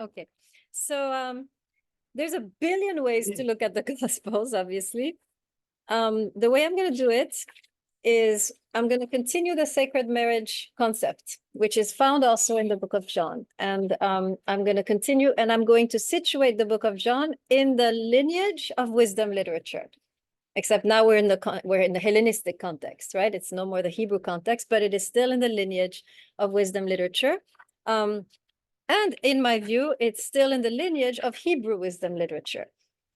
Okay, so there's a billion ways to look at the Gospels, obviously. The way I'm going to do it is I'm going to continue the sacred marriage concept, which is found also in the book of John. And I'm going to continue, and I'm going to situate the book of John in the lineage of wisdom literature. Except now we're in the Hellenistic context, right? It's no more the Hebrew context, but it is still in the lineage of wisdom literature. And in my view, it's still in the lineage of Hebrew wisdom literature,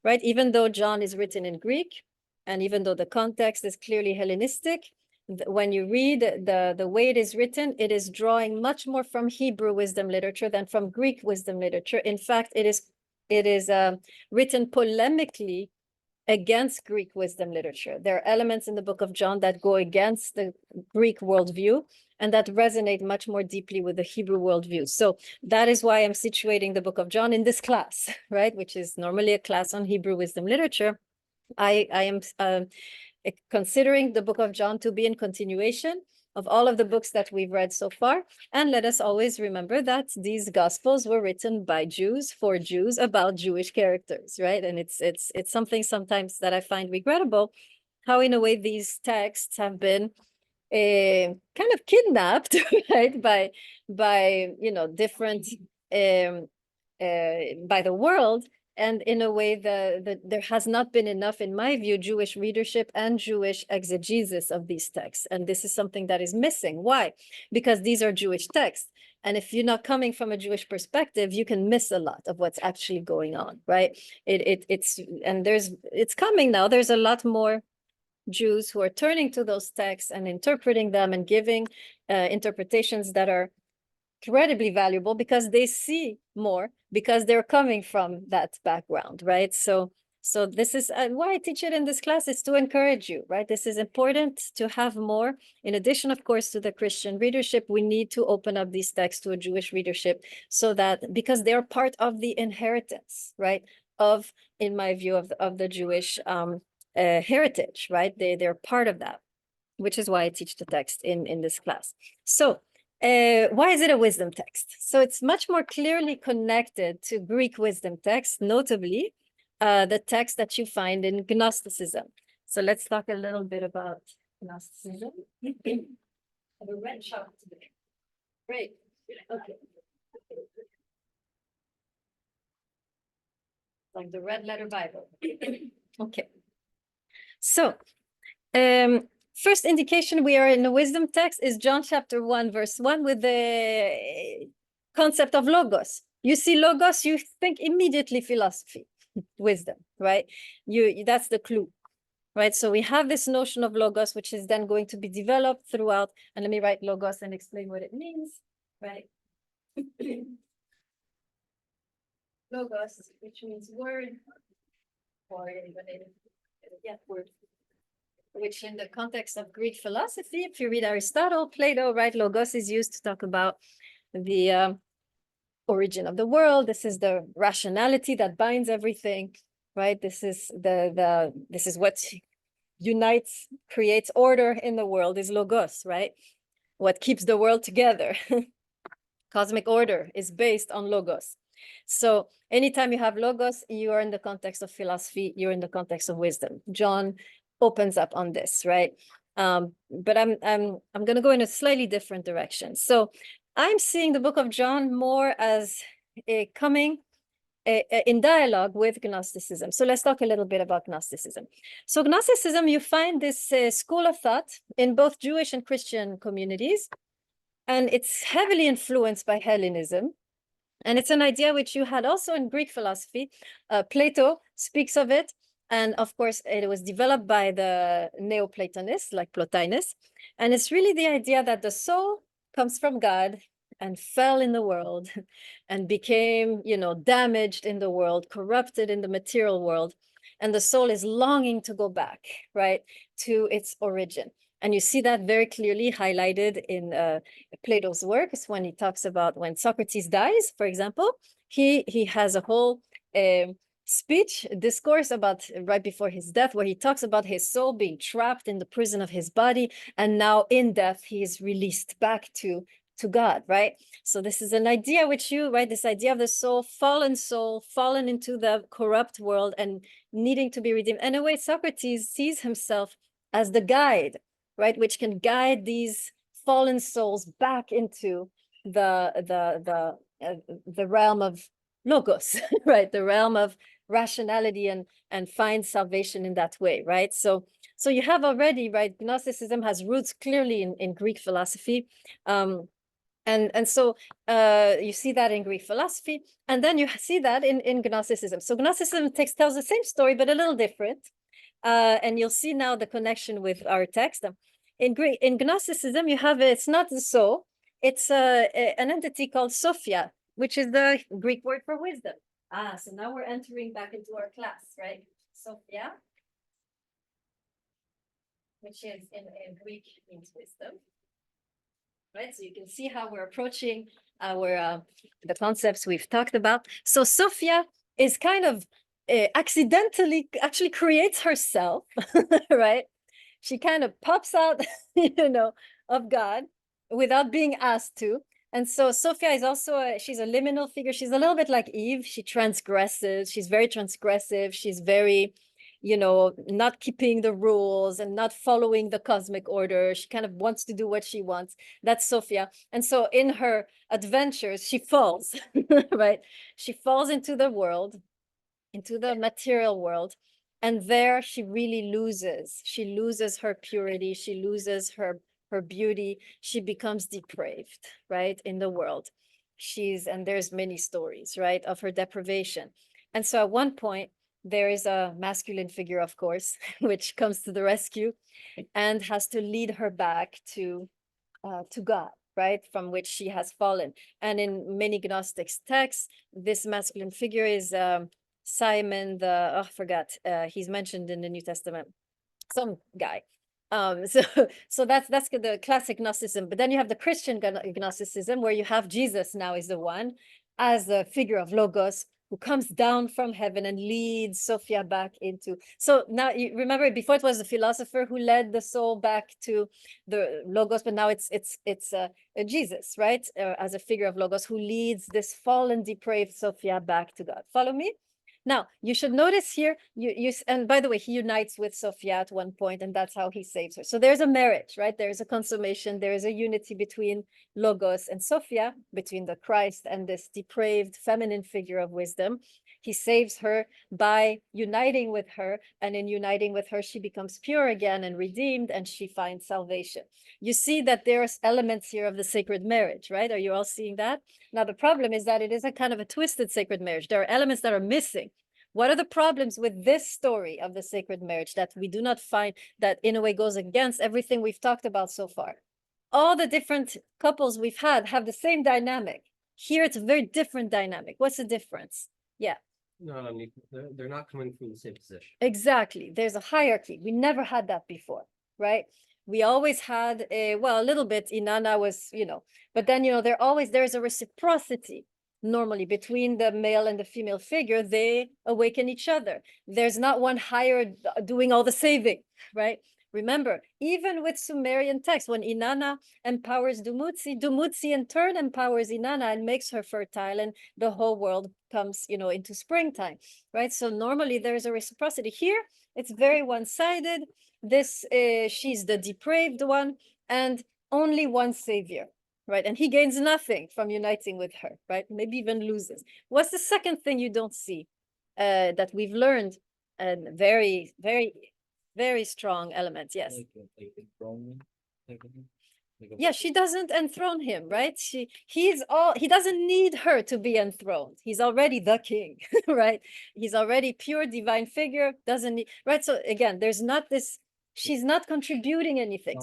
right? Even though John is written in Greek, and even though the context is clearly Hellenistic, when you read the way it is written, it is drawing much more from Hebrew wisdom literature than from Greek wisdom literature. In fact, it is written polemically against Greek wisdom literature. There are elements in the book of John that go against the Greek worldview and that resonate much more deeply with the Hebrew worldview. So that is why I'm situating the book of John in this class, right? Which is normally a class on Hebrew wisdom literature. I am considering the book of John to be in continuation of all of the books that we've read so far. And let us always remember that these Gospels were written by Jews for Jews about Jewish characters, right? And it's something sometimes that I find regrettable, how in a way these texts have been kind of kidnapped, right, by different by the world. And in a way, there has not been enough, in my view, Jewish readership and Jewish exegesis of these texts. And this is something that is missing. Why? Because these are Jewish texts. And if you're not coming from a Jewish perspective, you can miss a lot of what's actually going on, right? It's coming now. There's a lot more Jews who are turning to those texts and interpreting them and giving interpretations that are incredibly valuable because they see more, because they're coming from that background, right? So this is why I teach it in this class, is to encourage you, right? This is important to have more. In addition, of course, to the Christian readership, we need to open up these texts to a Jewish readership, so that, because they're part of the inheritance, right, of, in my view, of the Jewish heritage, right? They're part of that, which is why I teach the text in this class. So why is it a wisdom text? So it's much more clearly connected to Greek wisdom texts, notably the text that you find in Gnosticism. So let's talk a little bit about Gnosticism. I have a red chalk today. Great. Okay. Like the red letter Bible. Okay. So first indication we are in a wisdom text is John chapter 1, verse 1, with the concept of logos. You see logos, you think immediately philosophy, wisdom, right? That's the clue, right? So we have this notion of logos, which is then going to be developed throughout. And let me write logos and explain what it means, right? Logos, which means word, or word, which in the context of Greek philosophy, if you read Aristotle, Plato, right, logos is used to talk about the origin of the world. This is the rationality that binds everything, right? This is this is what unites, creates order in the world, is logos, right? What keeps the world together. Cosmic order is based on logos. So anytime you have logos, you are in the context of philosophy, you're in the context of wisdom. John opens up on this, right? But I'm going to go in a slightly different direction. So I'm seeing the book of John more as coming in dialogue with Gnosticism. So let's talk a little bit about Gnosticism. So Gnosticism, you find this school of thought in both Jewish and Christian communities, and it's heavily influenced by Hellenism. And it's an idea which you had also in Greek philosophy. Plato speaks of it. And of course, it was developed by the Neoplatonists like Plotinus. And it's really the idea that the soul comes from God and fell in the world and became, damaged in the world, corrupted in the material world. And the soul is longing to go back, right, to its origin. And you see that very clearly highlighted in Plato's works when he talks about when Socrates dies, for example. He has a whole speech, discourse about right before his death, where he talks about his soul being trapped in the prison of his body, and now in death he is released back to to God, right? So this is an idea which you, right, this idea of the soul, fallen into the corrupt world and needing to be redeemed. And in a way, Socrates sees himself as the guide, right, which can guide these fallen souls back into the realm of logos, right, the realm of rationality, and find salvation in that way, right? So you have already, right, Gnosticism has roots clearly in Greek philosophy. And so you see that in Greek philosophy, and then you see that in Gnosticism. So Gnosticism tells the same story, but a little different. And you'll see now the connection with our text. In Gnosticism, you have, it's not the soul, it's an entity called Sophia, which is the Greek word for wisdom. So now we're entering back into our class, right? Sophia, which is in Greek means wisdom. Right, so you can see how we're approaching our the concepts we've talked about. So Sophia is kind of accidentally actually creates herself, right? She kind of pops out, of God without being asked to. And so Sophia is also she's a liminal figure. She's a little bit like Eve. She transgresses. She's very transgressive. She's very, not keeping the rules and not following the cosmic order. She kind of wants to do what she wants. That's Sophia. And so in her adventures, she falls, right? She falls into the world, into the material world. And there she really loses. She loses her purity. She loses her beauty. She becomes depraved, right, in the world. And there's many stories, right, of her deprivation. And so at one point, there is a masculine figure, of course, which comes to the rescue and has to lead her back to God, right, from which she has fallen. And in many Gnostics texts, this masculine figure is Simon I forgot. He's mentioned in the New Testament, some guy. So that's the classic Gnosticism. But then you have the Christian Gnosticism, where you have Jesus now is the one as a figure of Logos, who comes down from heaven and leads Sophia back into. So now you remember, before it was the philosopher who led the soul back to the Logos, but now it's Jesus, right, as a figure of Logos, who leads this fallen, depraved Sophia back to God. Follow me? Now, you should notice here, and by the way, he unites with Sophia at one point, and that's how he saves her. So there's a marriage, right? There's a consummation. There is a unity between Logos and Sophia, between the Christ and this depraved feminine figure of wisdom. He saves her by uniting with her, and in uniting with her, she becomes pure again and redeemed, and she finds salvation. You see that there's elements here of the sacred marriage, right? Are you all seeing that? Now, the problem is that it is a kind of a twisted sacred marriage. There are elements that are missing. What are the problems with this story of the sacred marriage that we do not find, that in a way goes against everything we've talked about so far? All the different couples we've had have the same dynamic. Here, it's a very different dynamic. What's the difference? Yeah. No, they're not coming from the same position. Exactly. There's a hierarchy. We never had that before, right? We always had a little bit. Inanna was, but then, there's a reciprocity normally between the male and the female figure. They awaken each other. There's not one higher doing all the saving, right? Remember, even with Sumerian text, when Inanna empowers Dumutsi, Dumutsi in turn empowers Inanna and makes her fertile, and the whole world comes, into springtime, right? So normally there's a reciprocity. Here, it's very one-sided. She's the depraved one, and only one savior, right? And he gains nothing from uniting with her, right? Maybe even loses. What's the second thing you don't see that we've learned? And very, very, very strong elements. Yes. Yeah, she doesn't enthrone him, right? He doesn't need her to be enthroned. He's already the king, right? He's already pure divine figure, doesn't need, right? So again, there's not this, she's not contributing anything.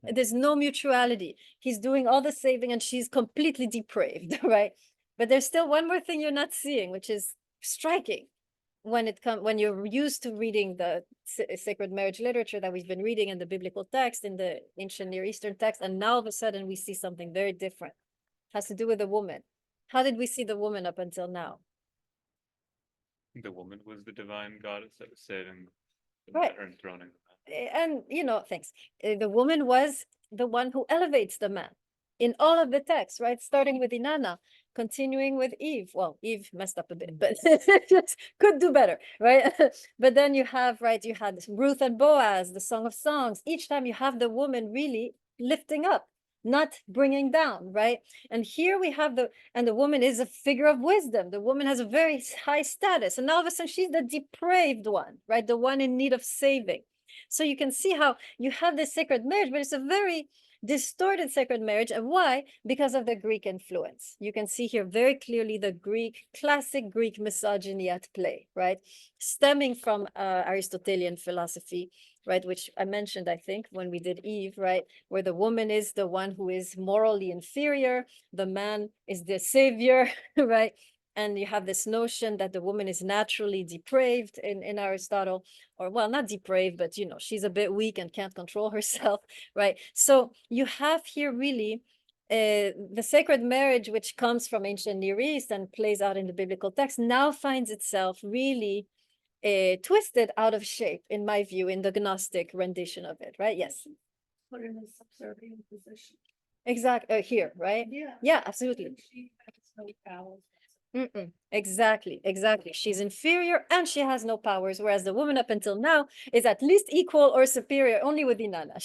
There's no mutuality. He's doing all the saving and she's completely depraved, right? But there's still one more thing you're not seeing, which is striking. When you're used to reading the sacred marriage literature that we've been reading in the biblical text, in the ancient Near Eastern text, and now all of a sudden we see something very different. It has to do with the woman. How did we see the woman up until now? The woman was the divine goddess that was saving Right. her enthroning. And thanks. The woman was the one who elevates the man, in all of the texts, right? Starting with Inanna, continuing with Eve. Well, Eve messed up a bit, but could do better, right? But then you have, right, you had Ruth and Boaz, the Song of Songs. Each time you have the woman really lifting up, not bringing down, right? And here we have the woman is a figure of wisdom. The woman has a very high status, and all of a sudden she's the depraved one, right? The one in need of saving. So you can see how you have this sacred marriage, but it's a very distorted sacred marriage. And why? Because of the Greek influence. You can see here very clearly the classic Greek misogyny at play, right? Stemming from Aristotelian philosophy, right? Which I mentioned, I think, when we did Eve, right? Where the woman is the one who is morally inferior, the man is the savior, right? And you have this notion that the woman is naturally depraved in Aristotle, or well, not depraved, but you know, she's a bit weak and can't control herself, right? So you have here really the sacred marriage, which comes from ancient Near East and plays out in the biblical text, now finds itself really twisted out of shape, in my view, in the Gnostic rendition of it, right? Yes. Put in a subservient position. Exactly, here, right? Yeah. Yeah, absolutely. And she has no power. Exactly. She's inferior and she has no powers, whereas the woman up until now is at least equal or superior, only with Inanna.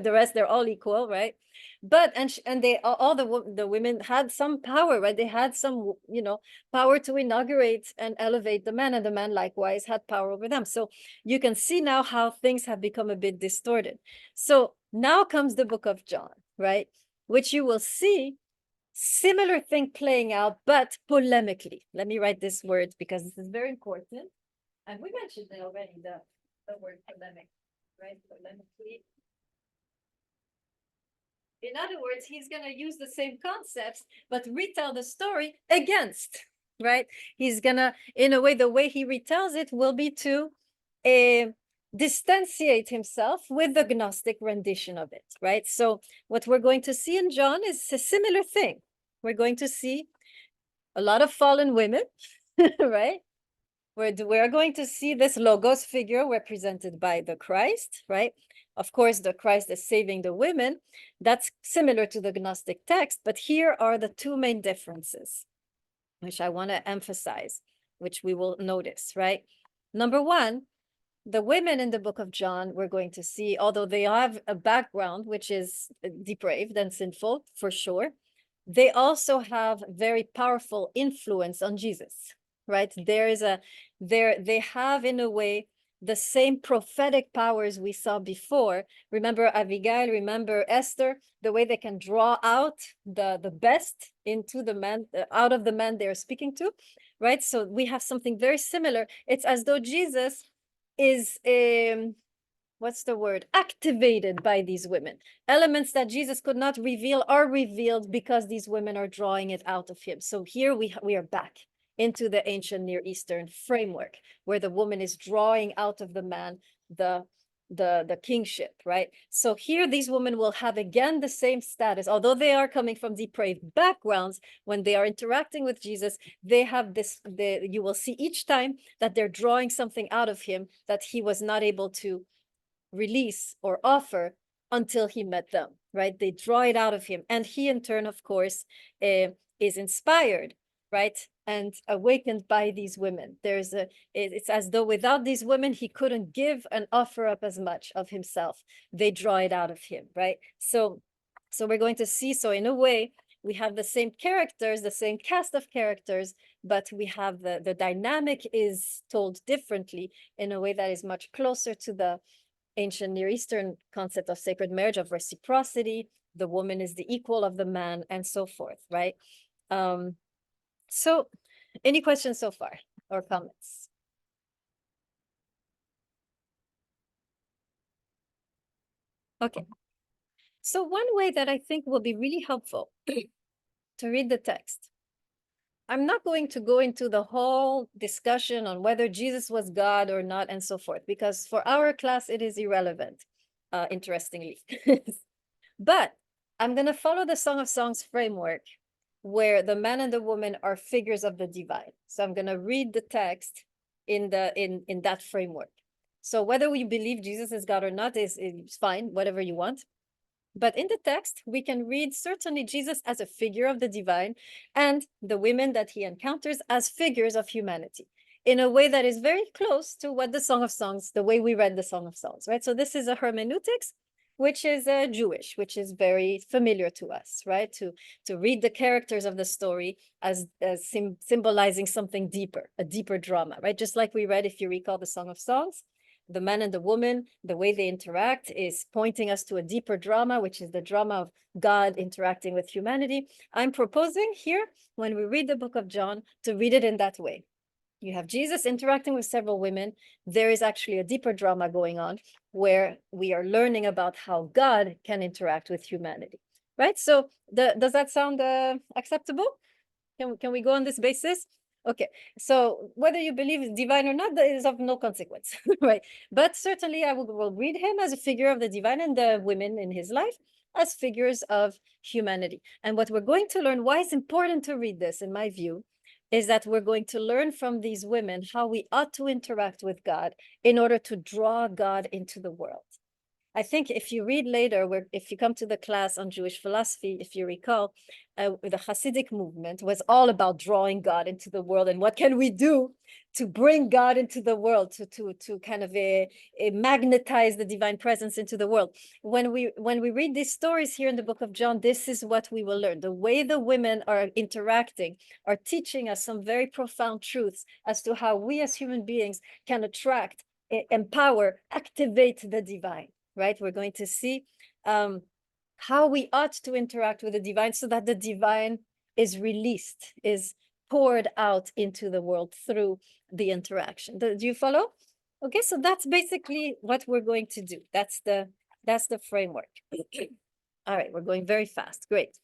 The rest, they're all equal, right? But and they all the women had some power, right? They had some, you know, power to inaugurate and elevate the man, and the man likewise had power over them. So you can see now how things have become a bit distorted. So now comes the book of John, right? Which you will see similar thing playing out, but polemically. Let me write this word because this is very important. And we mentioned it already, the word polemic, right? Polemically. In other words, he's going to use the same concepts, but retell the story against, right? He's going to, in a way, the way he retells it will be to distantiate himself with the Gnostic rendition of it, right? So what we're going to see in John is a similar thing. We're going to see a lot of fallen women, right? We're going to see this Logos figure represented by the Christ, right? Of course, the Christ is saving the women. That's similar to the Gnostic text, but here are the two main differences, which I want to emphasize, which we will notice, right? Number one, the women in the book of John, we're going to see, although they have a background which is depraved and sinful, for sure, they also have very powerful influence on Jesus, right? They have in a way the same prophetic powers we saw before. Remember Abigail, remember Esther, the way they can draw out the best into the man, out of the man they're speaking to, right? So we have something very similar. It's as though Jesus is what's the word, activated by these women. Elements that Jesus could not reveal are revealed because these women are drawing it out of him. So here we are back into the ancient Near Eastern framework, where the woman is drawing out of the man the kingship, right? So here these women will have again the same status, although they are coming from depraved backgrounds. When they are interacting with Jesus, they have this, you will see each time that they're drawing something out of him that he was not able to release or offer until he met them, right? They draw it out of him, and he in turn, of course, is inspired, right, and awakened by these women. It's as though without these women he couldn't give and offer up as much of himself. They draw it out of him, right? So we're going to see, so in a way we have the same characters, the same cast of characters, but we have the dynamic is told differently in a way that is much closer to the ancient Near Eastern concept of sacred marriage, of reciprocity. The woman is the equal of the man, and so forth, right? So any questions so far or comments? Okay. So one way that I think will be really helpful to read the text, I'm not going to go into the whole discussion on whether Jesus was God or not and so forth, because for our class, it is irrelevant, interestingly. But I'm going to follow the Song of Songs framework, where the man and the woman are figures of the divine. So I'm going to read the text in that framework. So whether we believe Jesus is God or not is fine, whatever you want. But in the text, we can read certainly Jesus as a figure of the divine and the women that he encounters as figures of humanity in a way that is very close to what the Song of Songs, the way we read the Song of Songs, right? So this is a hermeneutics, which is Jewish, which is very familiar to us, right? To read the characters of the story as symbolizing something deeper, a deeper drama, right? Just like we read, if you recall, the Song of Songs, the man and the woman, the way they interact is pointing us to a deeper drama, which is the drama of God interacting with humanity. I'm proposing here, when we read the book of John, to read it in that way. You have Jesus interacting with several women. There is actually a deeper drama going on where we are learning about how God can interact with humanity, right? So does that sound acceptable? Can we go on this basis? Okay, so whether you believe it's divine or not, that is of no consequence, right? But certainly I will read him as a figure of the divine and the women in his life as figures of humanity. And what we're going to learn, why it's important to read this, in my view, is that we're going to learn from these women how we ought to interact with God in order to draw God into the world. I think if you read later, if you come to the class on Jewish philosophy, if you recall, the Hasidic movement was all about drawing God into the world and what can we do to bring God into the world, to kind of magnetize the divine presence into the world. When we read these stories here in the book of John, this is what we will learn. The way the women are interacting are teaching us some very profound truths as to how we as human beings can attract, empower, activate the divine. Right? We're going to see how we ought to interact with the divine so that the divine is released, is poured out into the world through the interaction. Do you follow? Okay, so that's basically what we're going to do. That's the framework. All right, we're going very fast. Great.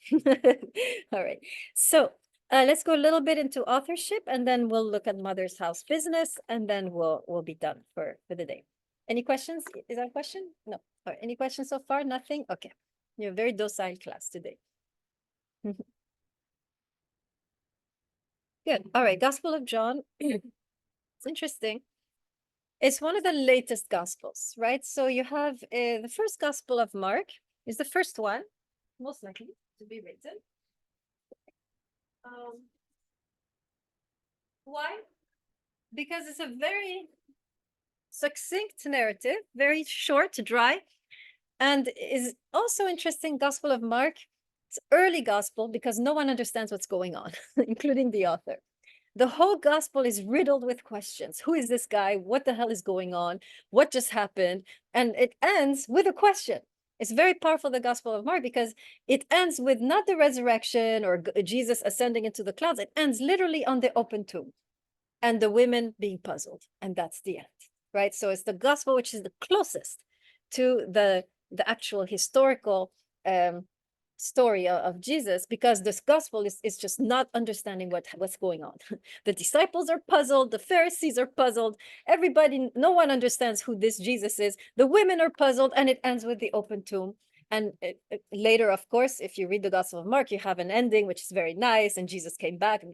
All right. So let's go a little bit into authorship, and then we'll look at Mother's House business, and then we'll be done for the day. Any questions? Is that a question? No. All right. Any questions so far? Nothing? Okay. You're a very docile class today. Good. All right. Gospel of John. It's interesting. It's one of the latest gospels, right? So you have the first gospel of Mark is the first one, most likely to be written. Why? Because it's a very succinct narrative, very short, dry, and is also interesting. Gospel of Mark, it's early gospel because no one understands what's going on, including the author. The whole gospel is riddled with questions. Who is this guy? What the hell is going on? What just happened? And it ends with a question. It's very powerful, the Gospel of Mark, because it ends with not the resurrection or Jesus ascending into the clouds. It ends literally on the open tomb and the women being puzzled. And that's the end, right? So it's the gospel which is the closest to the actual historical story of Jesus, because this gospel is just not understanding what's going on. The disciples are puzzled, the Pharisees are puzzled, everybody, no one understands who this Jesus is. The women are puzzled, and it ends with the open tomb. And later, of course, if you read the Gospel of Mark, you have an ending which is very nice, and Jesus came back.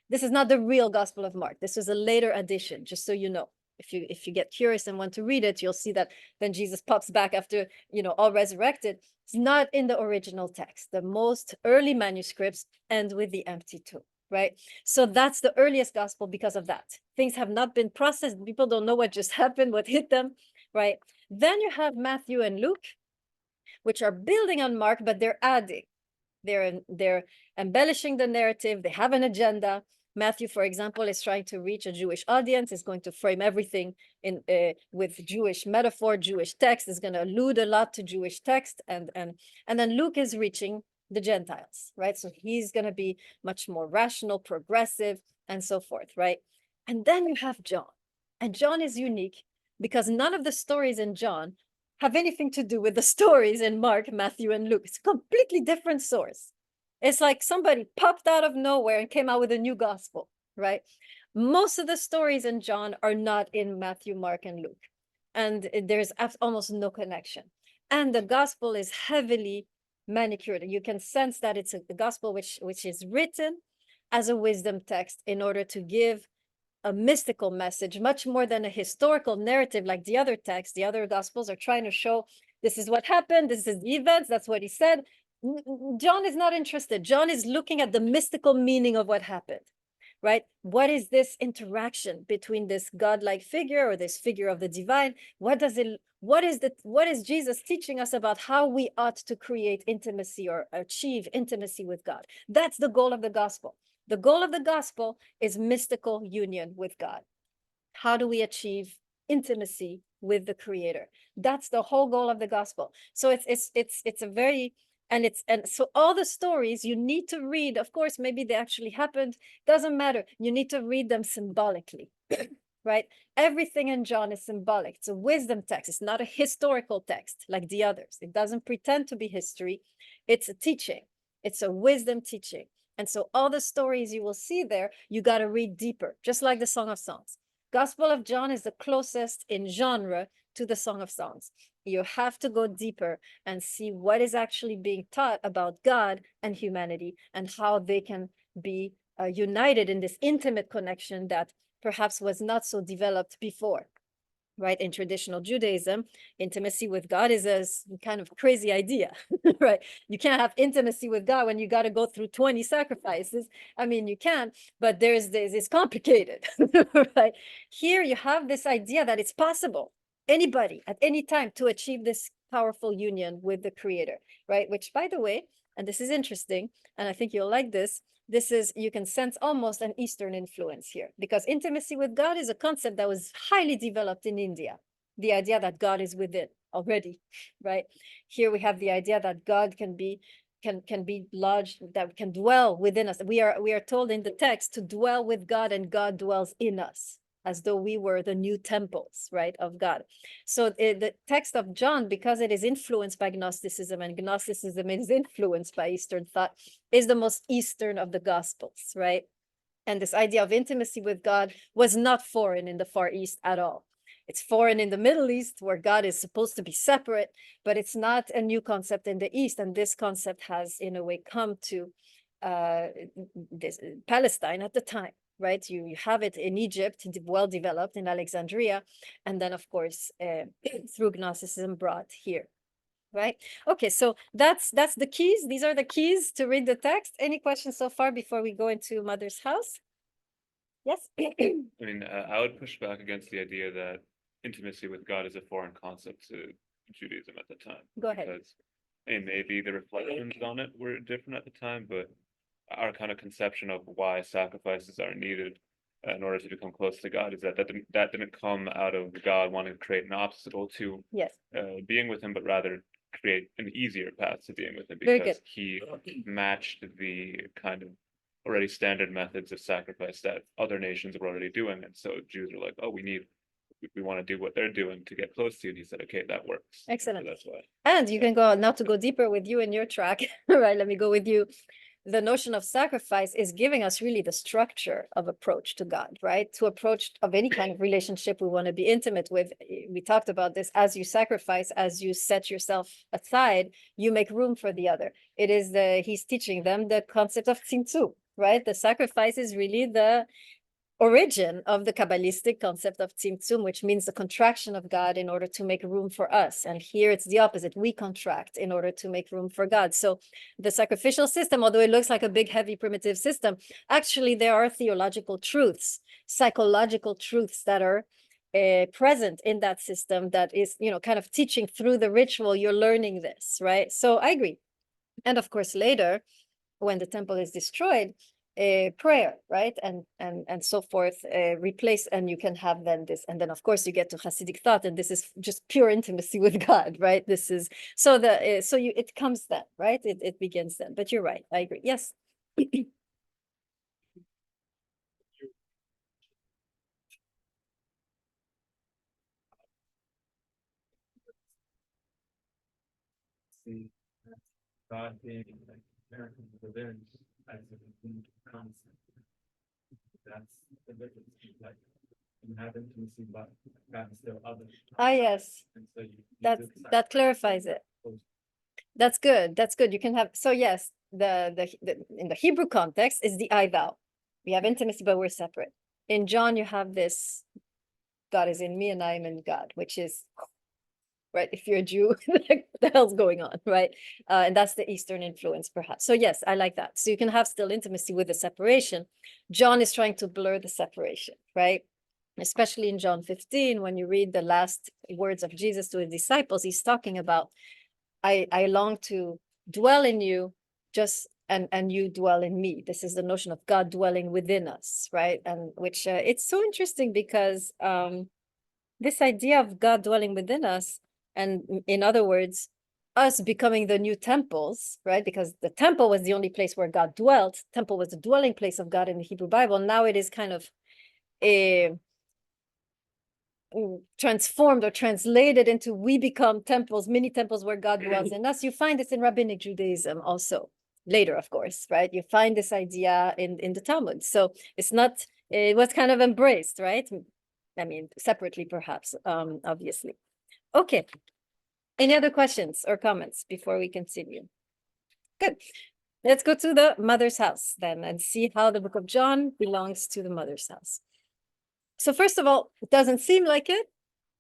This is not the real Gospel of Mark. This was a later addition, just so you know. If you get curious and want to read it, you'll see that then Jesus pops back after, all resurrected. It's not in the original text. The most early manuscripts end with the empty tomb, right? So that's the earliest gospel because of that. Things have not been processed. People don't know what just happened, what hit them, right? Then you have Matthew and Luke, which are building on Mark, but they're adding. They're embellishing the narrative. They have an agenda. Matthew, for example, is trying to reach a Jewish audience, is going to frame everything in with Jewish metaphor, Jewish text, is going to allude a lot to Jewish text, and then Luke is reaching the Gentiles, right? So he's going to be much more rational, progressive, and so forth, right? And then you have John, and John is unique because none of the stories in John have anything to do with the stories in Mark, Matthew, and Luke. It's a completely different source. It's like somebody popped out of nowhere and came out with a new gospel, right? Most of the stories in John are not in Matthew, Mark, and Luke. And there's almost no connection. And the gospel is heavily manicured. You can sense that it's a gospel which is written as a wisdom text in order to give a mystical message, much more than a historical narrative like the other texts. The other gospels are trying to show This is what happened. This is the events. That's what he said. John is not interested. John is looking at the mystical meaning of what happened, right? What is this interaction between this godlike figure or this figure of the divine? What is Jesus teaching us about how we ought to create intimacy or achieve intimacy with God? That's the goal of the gospel. The goal of the gospel is mystical union with God. How do we achieve intimacy with the creator? That's the whole goal of the gospel. So it's a very, and so all the stories you need to read, of course, maybe they actually happened, doesn't matter. You need to read them symbolically, right? Everything in John is symbolic. It's a wisdom text. It's not a historical text like the others. It doesn't pretend to be history. It's a teaching. It's a wisdom teaching. And so all the stories you will see there, you got to read deeper, just like the Song of Songs. Gospel of John is the closest in genre to the Song of Songs. You have to go deeper and see what is actually being taught about God and humanity and how they can be united in this intimate connection that perhaps was not so developed before. Right, in traditional Judaism, intimacy with God is a kind of crazy idea, right? You can't have intimacy with God when you got to go through 20 sacrifices. I mean, you can, but it's complicated, right? Here you have this idea that it's possible, anybody at any time, to achieve this powerful union with the Creator, right? Which, by the way, and this is interesting, and I think you'll like this, you can sense almost an Eastern influence here, because intimacy with God is a concept that was highly developed in India. The idea that God is within already, right? Here we have the idea that God can be lodged, that can dwell within us. We are told in the text to dwell with God, and God dwells in us, as though we were the new temples, right, of God. So the text of John, because it is influenced by Gnosticism, and Gnosticism is influenced by Eastern thought, is the most Eastern of the Gospels, right? And this idea of intimacy with God was not foreign in the Far East at all. It's foreign in the Middle East, where God is supposed to be separate, but it's not a new concept in the East. And this concept has, in a way, come to Palestine at the time. Right, you have it in Egypt, well developed in Alexandria, and then of course through Gnosticism brought here. Right. Okay, so that's the keys. These are the keys to read the text. Any questions so far before we go into Mother's house? Yes. I mean, I would push back against the idea that intimacy with God is a foreign concept to Judaism at the time. Go ahead. Because, and maybe the reflections on it were different at the time, but our kind of conception of why sacrifices are needed in order to become close to God is that didn't come out of God wanting to create an obstacle to Yes. being with Him, but rather create an easier path to being with Him, Very because good. He matched the kind of already standard methods of sacrifice that other nations were already doing. And so Jews are like, oh, we want to do what they're doing to get close to you. And He said, okay, that works. Excellent. So that's why. And you can go now to go deeper with you in your track. Right. Let me go with you. The notion of sacrifice is giving us really the structure of approach to God, right? To approach of any kind of relationship we want to be intimate with. We talked about this. As you sacrifice, as you set yourself aside, you make room for the other. It is he's teaching them the concept of tzimtzum, right? The sacrifice is really the origin of the Kabbalistic concept of tzimtzum, which means the contraction of God in order to make room for us. And here it's the opposite. We contract in order to make room for God. So the sacrificial system, although it looks like a big, heavy, primitive system, actually there are theological truths, psychological truths that are present in that system that is, kind of teaching through the ritual. You're learning this, right? So I agree. And of course, later, when the temple is destroyed, prayer, right, and so forth, replace, and you can have then this, and then of course you get to Hasidic thought, and this is just pure intimacy with God, right? This is so it comes then, right? It begins then. But you're right, I agree. Yes. See God being like American within as a complete concept. That's the difference. Like you have intimacy, but God is still other. Yes. And so that clarifies it. That's good. That's good. You can have, so yes, the in the Hebrew context is the I thou. We have intimacy, but we're separate. In John, you have this, God is in me and I am in God, which is right? If you're a Jew, like, what the hell's going on, right? And that's the Eastern influence, perhaps. So yes, I like that. So you can have still intimacy with the separation. John is trying to blur the separation, right? Especially in John 15, when you read the last words of Jesus to his disciples, he's talking about, I long to dwell in you, just and you dwell in me. This is the notion of God dwelling within us, right? And which it's so interesting because this idea of God dwelling within us, and in other words, us becoming the new temples, right? Because the temple was the only place where God dwelt. Temple was the dwelling place of God in the Hebrew Bible. Now it is kind of a transformed or translated into, we become temples, mini temples where God dwells in us. You find this in rabbinic Judaism also, later, of course, right? You find this idea in the Talmud. So it's not, it was kind of embraced, right? I mean, separately perhaps, obviously. Okay. Any other questions or comments before we continue? Good. Let's go to the mother's house then and see how the book of John belongs to the mother's house. So first of all, it doesn't seem like it,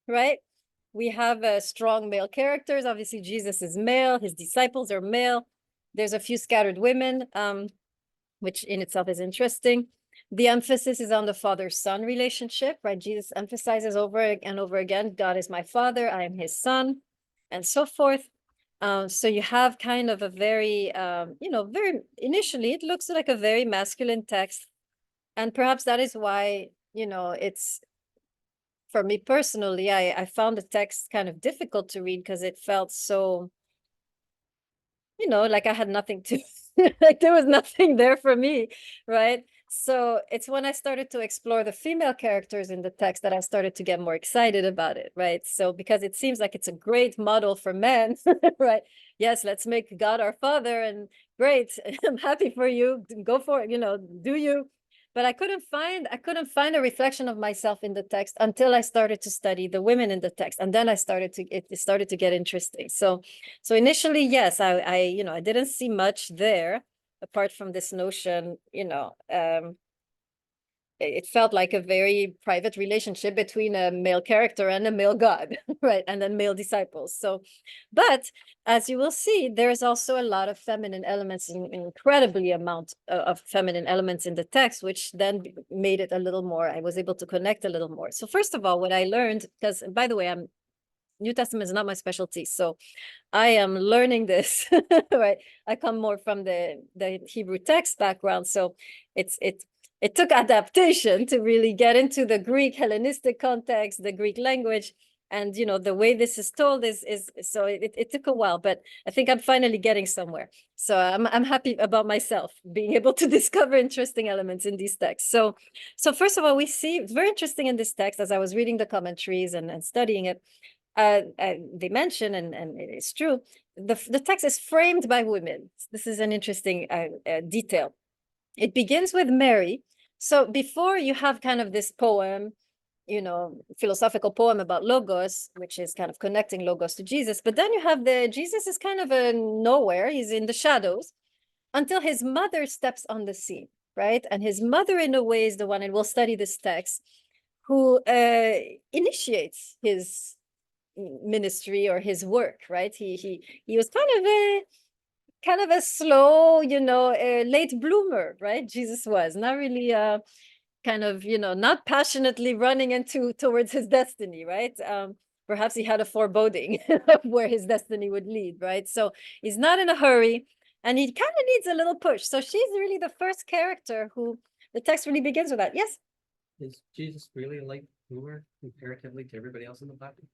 right? We have strong male characters. Obviously, Jesus is male. His disciples are male. There's a few scattered women, which in itself is interesting. The emphasis is on the father-son relationship, right? Jesus emphasizes over and over again, God is my father, I am his son, and so forth. So you have kind of a very, very initially, it looks like a very masculine text. And perhaps that is why, it's, for me personally, I found the text kind of difficult to read because it felt so, like I had nothing to, like there was nothing there for me, right? So it's when I started to explore the female characters in the text that I started to get more excited about it, right? So because it seems like it's a great model for men, right? Yes, let's make God our father, and great, I'm happy for you, go for it, do you? But I couldn't find a reflection of myself in the text until I started to study the women in the text, and then it started to get interesting. So initially, yes, I didn't see much there apart from this notion, it felt like a very private relationship between a male character and a male God, right? And then male disciples. So, but as you will see, there is also a lot of feminine elements, incredibly amount of feminine elements in the text, which then made it a little more, I was able to connect a little more. So first of all, what I learned, because by the way, New Testament is not my specialty, so I am learning this, right? I come more from the Hebrew text background, so it took adaptation to really get into the Greek Hellenistic context, the Greek language, and the way this is told is so it took a while, but I think I'm finally getting somewhere. So I'm happy about myself being able to discover interesting elements in these texts. So first of all, we see it's very interesting in this text as I was reading the commentaries and studying it. They mention, and it is true, the text is framed by women. This is an interesting detail. It begins with Mary. So before you have kind of this poem, philosophical poem about Logos, which is kind of connecting Logos to Jesus, but then you have Jesus is kind of a nowhere, he's in the shadows, until his mother steps on the scene, right? And his mother, in a way, is the one, and we'll study this text, who initiates his ministry or his work, right? He was kind of a slow, late bloomer, right? Jesus was not really kind of, not passionately running towards his destiny, right? Perhaps he had a foreboding of where his destiny would lead, right? So he's not in a hurry, and he kind of needs a little push. So she's really the first character who the text really begins with that. Yes? Is Jesus really a late bloomer comparatively to everybody else in the Bible?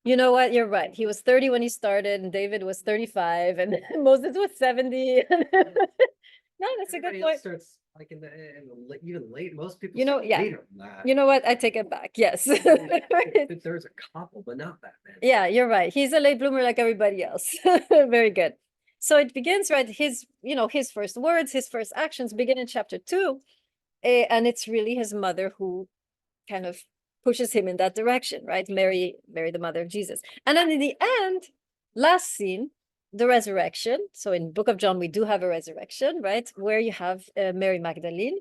You know what? You're right. He was 30 when he started, and David was 35, and Moses was 70. No, that's a good Everybody point. else starts like even late. Most people Yeah. later than that. You know what? I take it back. Yes. There's a couple, but not that many. Yeah, you're right. He's a late bloomer like everybody else. Very good. So it begins, right? His first words, his first actions begin in chapter 2. And it's really his mother who kind of pushes him in that direction, right? Mary, the mother of Jesus. And then in the end, last scene, the resurrection. So in Book of John, we do have a resurrection, right? Where you have Mary Magdalene.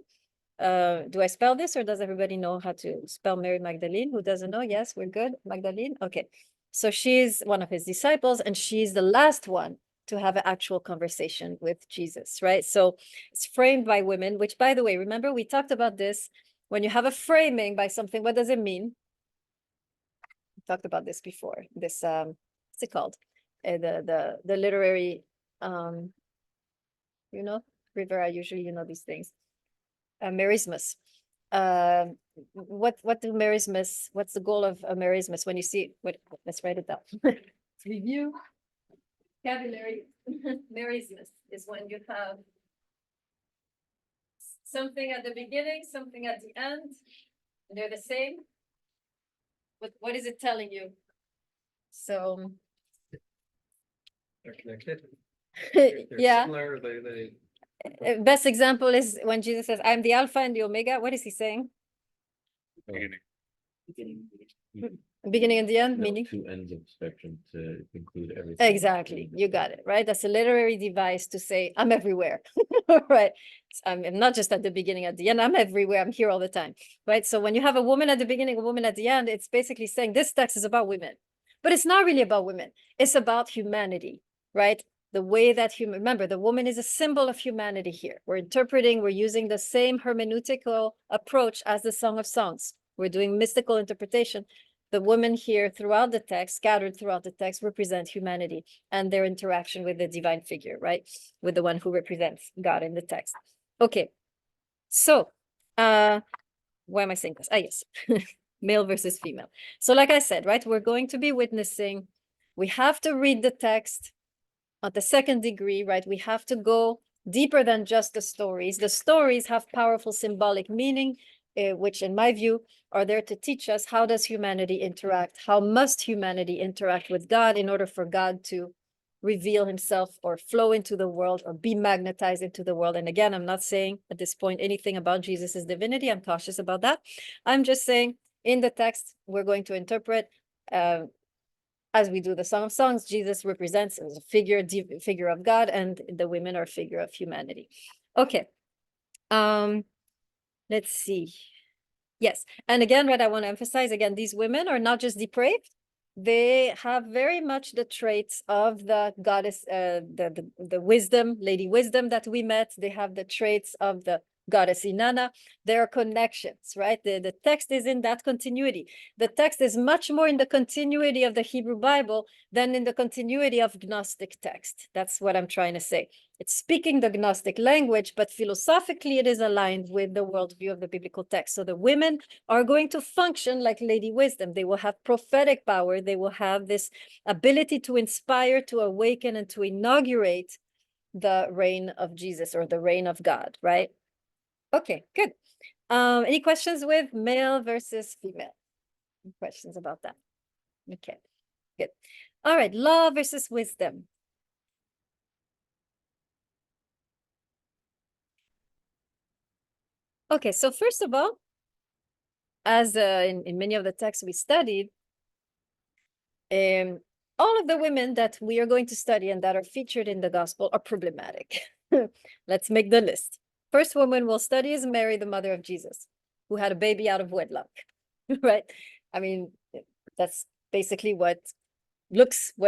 Do I spell this, or does everybody know how to spell Mary Magdalene? Who doesn't know? Yes, we're good. Magdalene. Okay. So she's one of his disciples, and she's the last one to have an actual conversation with Jesus, right? So it's framed by women, which, by the way, remember we talked about this. When you have a framing by something, what does it mean? We talked about this before. This what's it called? The literary you know, Rivera, usually you know these things. Merismus. What do merismus, what's the goal of a merismus when you see what, let's write it down. Review. Vocabulary. Merismus is when you have something at the beginning, something at the end, and they're the same. What is it telling you? So They're connected. They're yeah, Similar, they, best example is when Jesus says, I'm the Alpha and the Omega. What is he saying? Beginning. Beginning and the end, No, meaning? two ends of the spectrum to include everything. Exactly, you got it, right? That's a literary device to say, I'm everywhere, right? I'm not just at the beginning, at the end, I'm everywhere, I'm here all the time, right? So when you have a woman at the beginning, a woman at the end, it's basically saying this text is about women. But it's not really about women, it's about humanity, right? The way that human, remember, the woman is a symbol of humanity here. We're interpreting, we're using the same hermeneutical approach as the Song of Songs. We're doing mystical interpretation. The women here throughout the text, scattered throughout the text, represent humanity and their interaction with the divine figure, right? With the one who represents God in the text. Okay, so why am I saying this? Ah, yes, male versus female. So like I said, right, we're going to be witnessing. We have to read the text at the second degree, right? We have to go deeper than just the stories. The stories have powerful symbolic meaning, which in my view are there to teach us how does humanity interact, how must humanity interact with God in order for God to reveal himself or flow into the world or be magnetized into the world. And again, I'm not saying at this point anything about Jesus's divinity. I'm cautious about that. I'm just saying in the text, we're going to interpret as we do the Song of Songs, Jesus represents as a figure of God, and the women are a figure of humanity. Okay. Let's see. Yes, and again, what I want to emphasize, again, these women are not just depraved. They have very much the traits of the goddess, the wisdom, Lady Wisdom that we met. They have the traits of the goddess Inanna. There are connections, right? The text is in that continuity. The text is much more in the continuity of the Hebrew Bible than in the continuity of Gnostic text. That's what I'm trying to say. It's speaking the Gnostic language, but philosophically it is aligned with the worldview of the biblical text. So the women are going to function like Lady Wisdom. They will have prophetic power. They will have this ability to inspire, to awaken, and to inaugurate the reign of Jesus or the reign of God, right? Okay, good. Any questions with male versus female? Any questions about that? Okay, good. All right, law versus wisdom. Okay, so first of all, as in many of the texts we studied, all of the women that we are going to study and that are featured in the gospel are problematic. Let's make the list. First woman we'll study is Mary, the mother of Jesus, who had a baby out of wedlock, right? I mean, that's basically what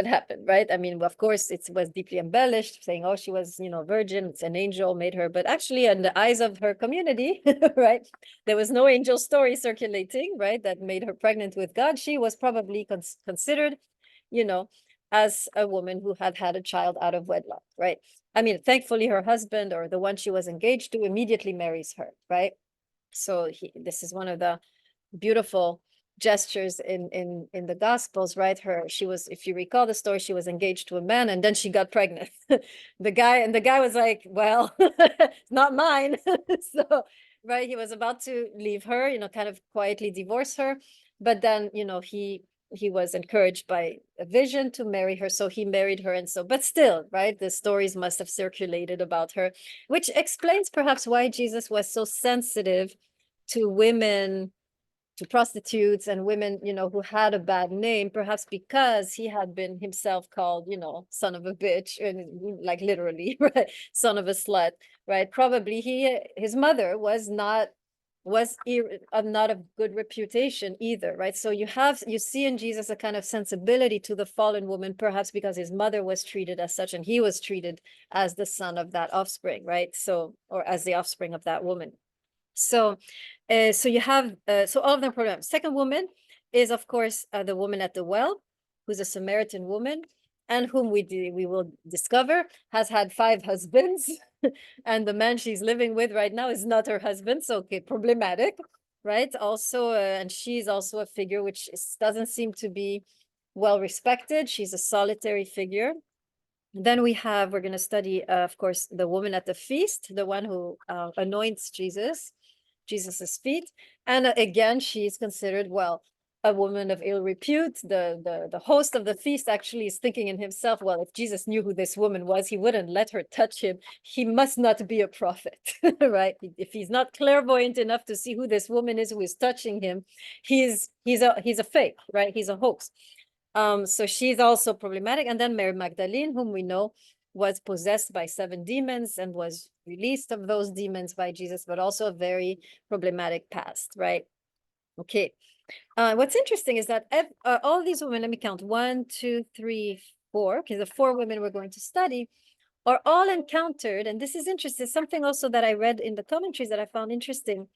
happened, right? I mean, of course, it was deeply embellished, saying, oh, she was, virgin, it's an angel made her. But actually, in the eyes of her community, right, there was no angel story circulating, right, that made her pregnant with God. She was probably considered, as a woman who had had a child out of wedlock, right? I mean, thankfully, her husband or the one she was engaged to immediately marries her, right? So this is one of the beautiful gestures in the gospels, right? She was, if you recall the story, she was engaged to a man and then she got pregnant. the guy was like, well, not mine. So, right, he was about to leave her, kind of quietly divorce her, but then, he was encouraged by a vision to marry her, so he married her. And so, but still, right, the stories must have circulated about her, which explains perhaps why Jesus was so sensitive to women, to prostitutes and women, who had a bad name, perhaps because he had been himself called, son of a bitch, and like literally, right, son of a slut, right? Probably his mother was not was not of good reputation either, right? So you see in Jesus a kind of sensibility to the fallen woman, perhaps because his mother was treated as such and he was treated as the son of that offspring, right? So, or as the offspring of that woman. So, so you have, so all of them problems. Second woman is, of course, the woman at the well, who's a Samaritan woman, and whom we will discover has had 5 husbands, and the man she's living with right now is not her husband, so okay, problematic, right? Also, and she's also a figure which doesn't seem to be well respected. She's a solitary figure. Then we're going to study, of course, the woman at the feast, the one who anoints Jesus's feet. And again, she is considered, well, a woman of ill repute. The host of the feast actually is thinking in himself, well, if Jesus knew who this woman was, he wouldn't let her touch him. He must not be a prophet, right? If he's not clairvoyant enough to see who this woman is who is touching him, he's a fake, right? He's a hoax. So she's also problematic. And then Mary Magdalene, whom we know was possessed by 7 demons and was released of those demons by Jesus, but also a very problematic past, right? Okay. What's interesting is that all these women, let me count, 1, 2, 3, 4, because the 4 women we're going to study are all encountered, and this is interesting, something also that I read in the commentaries that I found interesting.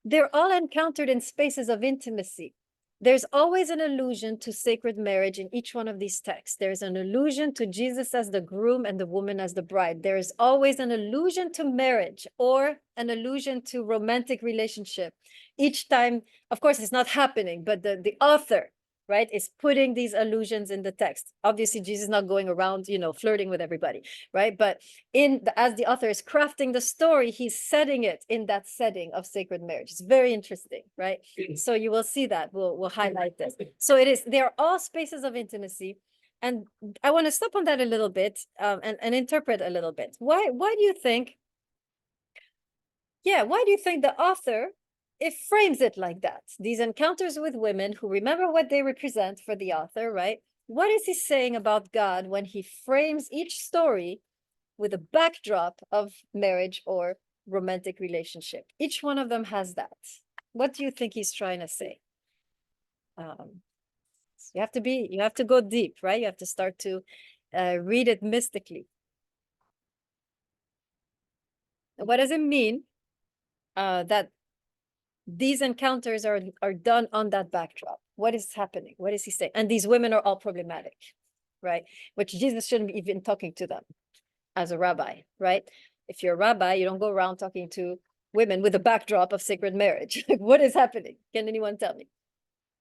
They're all encountered in spaces of intimacy. There's always an allusion to sacred marriage in each one of these texts. There's an allusion to Jesus as the groom and the woman as the bride. There is always an allusion to marriage or an allusion to romantic relationship. Each time, of course, it's not happening, but the author, right, is putting these allusions in the text. Obviously, Jesus is not going around, flirting with everybody, right? But as the author is crafting the story, he's setting it in that setting of sacred marriage. It's very interesting, right? So you will see that. We'll highlight this. So they're all spaces of intimacy. And I want to stop on that a little bit and interpret a little bit. Why do you think the author frames it like that? These encounters with women who remember what they represent for the author, right? What is he saying about God when he frames each story with a backdrop of marriage or romantic relationship? Each one of them has that. What do you think he's trying to say? So you have to go deep, right? You have to start to read it mystically. What does it mean that these encounters are done on that backdrop? What is happening? What is he saying? And these women are all problematic, right? Which Jesus shouldn't be even talking to them as a rabbi, right? If you're a rabbi, you don't go around talking to women with a backdrop of sacred marriage. Like, what is happening? Can anyone tell me?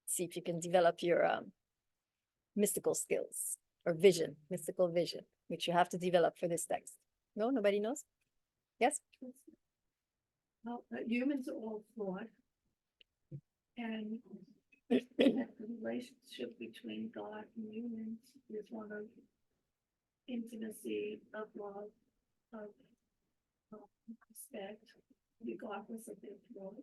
See if you can develop your mystical skills or mystical vision, which you have to develop for this text. No, nobody knows? Yes? Well, humans are all flawed. And the relationship between God and humans is one of intimacy, of love, of respect, regardless of their flaws.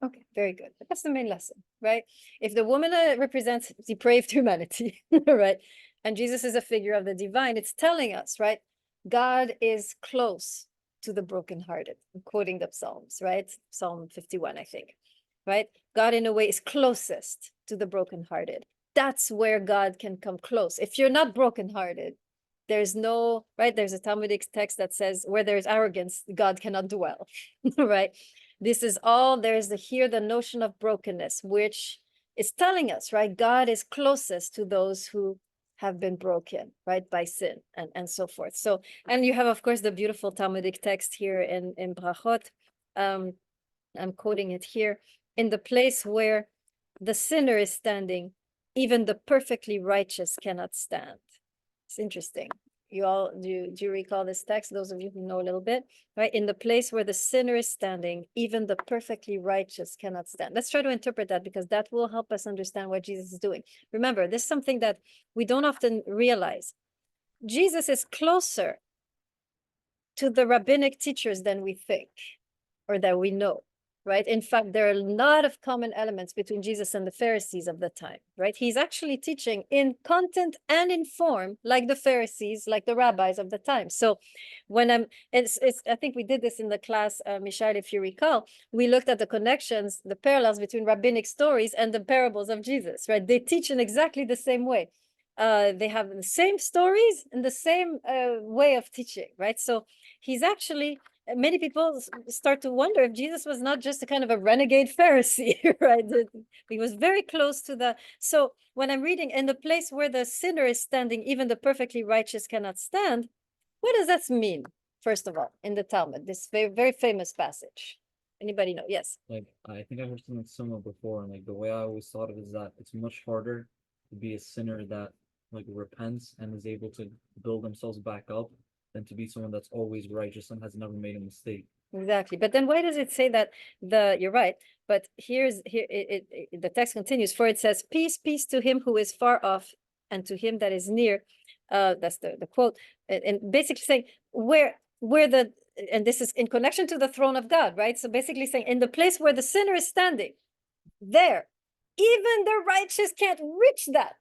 Okay, very good. That's the main lesson, right? If the woman represents depraved humanity, right? And Jesus is a figure of the divine, it's telling us, right? God is close to the brokenhearted. I'm quoting the Psalms, right? Psalm 51, I think, right? God in a way is closest to the brokenhearted. That's where God can come close. If you're not brokenhearted, there's no, right? There's a Talmudic text that says where there's arrogance, God cannot dwell, right? This is all, there's the notion of brokenness, which is telling us, right? God is closest to those who have been broken, right, by sin and so forth. So, and you have, of course, the beautiful Talmudic text here in Brachot. I'm quoting it here. In the place where the sinner is standing, even the perfectly righteous cannot stand. It's interesting. You all, do you recall this text? Those of you who know a little bit, right? In the place where the sinner is standing, even the perfectly righteous cannot stand. Let's try to interpret that, because that will help us understand what Jesus is doing. Remember, this is something that we don't often realize. Jesus is closer to the rabbinic teachers than we think, or that we know. right? In fact, there are a lot of common elements between Jesus and the Pharisees of the time, right? He's actually teaching in content and in form, like the Pharisees, like the rabbis of the time. So when it's I think we did this in the class, Michelle, if you recall, we looked at the connections, the parallels between rabbinic stories and the parables of Jesus, right? They teach in exactly the same way. They have the same stories and the same way of teaching, right? So he's actually, many people start to wonder if Jesus was not just a kind of a renegade Pharisee, right? He was very close to the, so when I'm reading, in the place where the sinner is standing, even the perfectly righteous cannot stand, what does that mean, first of all, in the Talmud, this very, very famous passage? Anybody know? Yes. Like, I think I heard something similar before, and like the way I always thought of it is that it's much harder to be a sinner that like repents and is able to build themselves back up than to be someone that's always righteous and has never made a mistake. Exactly. But then why does it say that you're right, but here the text continues, for it says, peace, peace to him who is far off and to him that is near. That's the quote. And basically saying where the, and this is in connection to the throne of God, right? So basically saying in the place where the sinner is standing, there, even the righteous can't reach that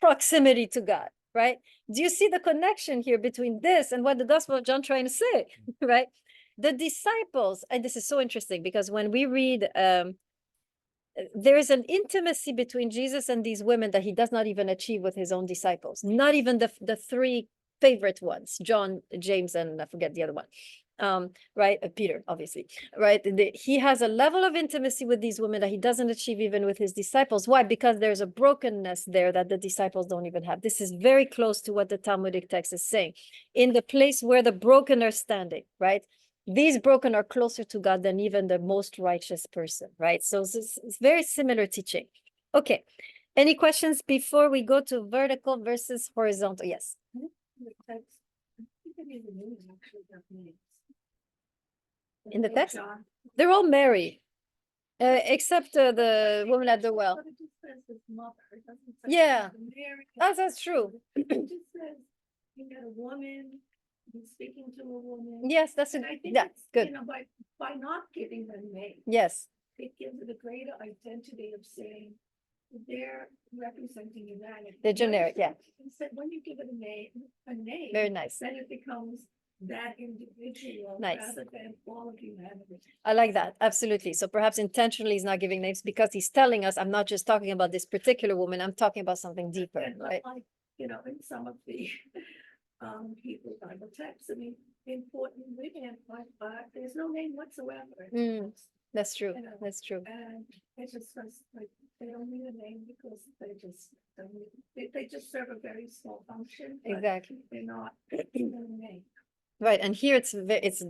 proximity to God, right? Do you see the connection here between this and what the Gospel of John trying to say, right? The disciples, and this is so interesting because when we read, there is an intimacy between Jesus and these women that he does not even achieve with his own disciples, not even the three favorite ones, John, James, and I forget the other one. Right, Peter, obviously, right? He has a level of intimacy with these women that he doesn't achieve even with his disciples. Why? Because there's a brokenness there that the disciples don't even have. This is very close to what the Talmudic text is saying. In the place where the broken are standing, right? These broken are closer to God than even the most righteous person, right? So it's very similar teaching. Okay, any questions before we go to vertical versus horizontal? Yes. The text, I think it even means actually have names. In the Hey, text? John. They're all Mary, except the woman at the well. But it just says his mother, it doesn't say. Yeah. Mary. That's true. It just says, you got a woman, he's speaking to a woman. Yes, that's And I think yeah, it's, good. you know, by not giving them names, Yes, it gives it a greater identity of saying they're representing humanity. the generic, yeah, Instead, when you give it a name, very nice. then it becomes that individual Nice. rather than all of humanity. I like that, absolutely. So perhaps intentionally he's not giving names because he's telling us, I'm not just talking about this particular woman, I'm talking about something deeper, And right? like, you know, in some of the Hebrew Bible texts, I mean, important women, there's no name whatsoever. Mm. That's true, You know, that's true. And it just was like, they don't need a name because they just, don't need- they just serve a very small function. but Exactly. They're not a name. Right, and here it's it's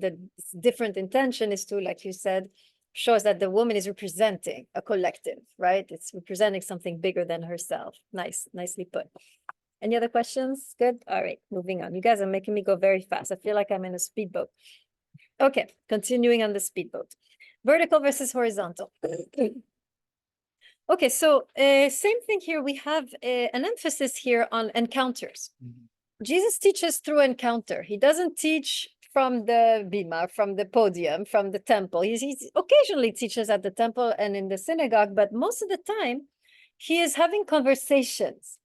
different intention is to, like you said, shows that the woman is representing a collective, right? It's representing something bigger than herself. Nice, nicely put. Any other questions? Good. All right, moving on. You guys are making me go very fast. I feel like I'm in a speedboat. Okay, continuing on the speedboat. Vertical versus horizontal. Okay, so same thing here. We have an emphasis here on encounters. Jesus teaches through encounter. He doesn't teach from the bima, from the podium, from the temple. He occasionally teaches at the temple and in the synagogue, but most of the time he is having conversations.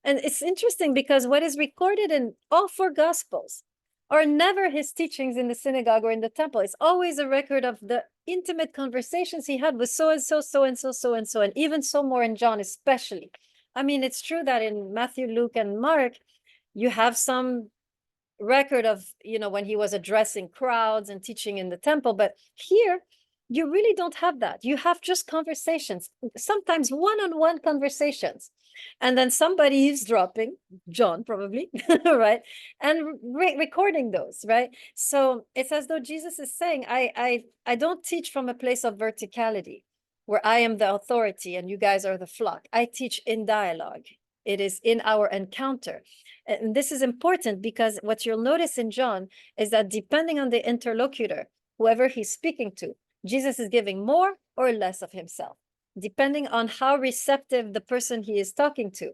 And it's interesting because what is recorded in all four gospels are never his teachings in the synagogue or in the temple. It's always a record of the intimate conversations he had with so-and-so, so-and-so, so-and-so, and even so more in John especially. I mean, it's true that in Matthew, Luke, and Mark, you have some record of, you know, when he was addressing crowds and teaching in the temple, but here you really don't have that. You have just conversations, sometimes one-on-one conversations, and then somebody eavesdropping, John probably, right, and recording those, right? So it's as though Jesus is saying, I don't teach from a place of verticality where I am the authority and you guys are the flock. I teach in dialogue. It is in our encounter. And this is important because what you'll notice in John is that depending on the interlocutor, whoever he's speaking to, Jesus is giving more or less of himself, depending on how receptive the person he is talking to.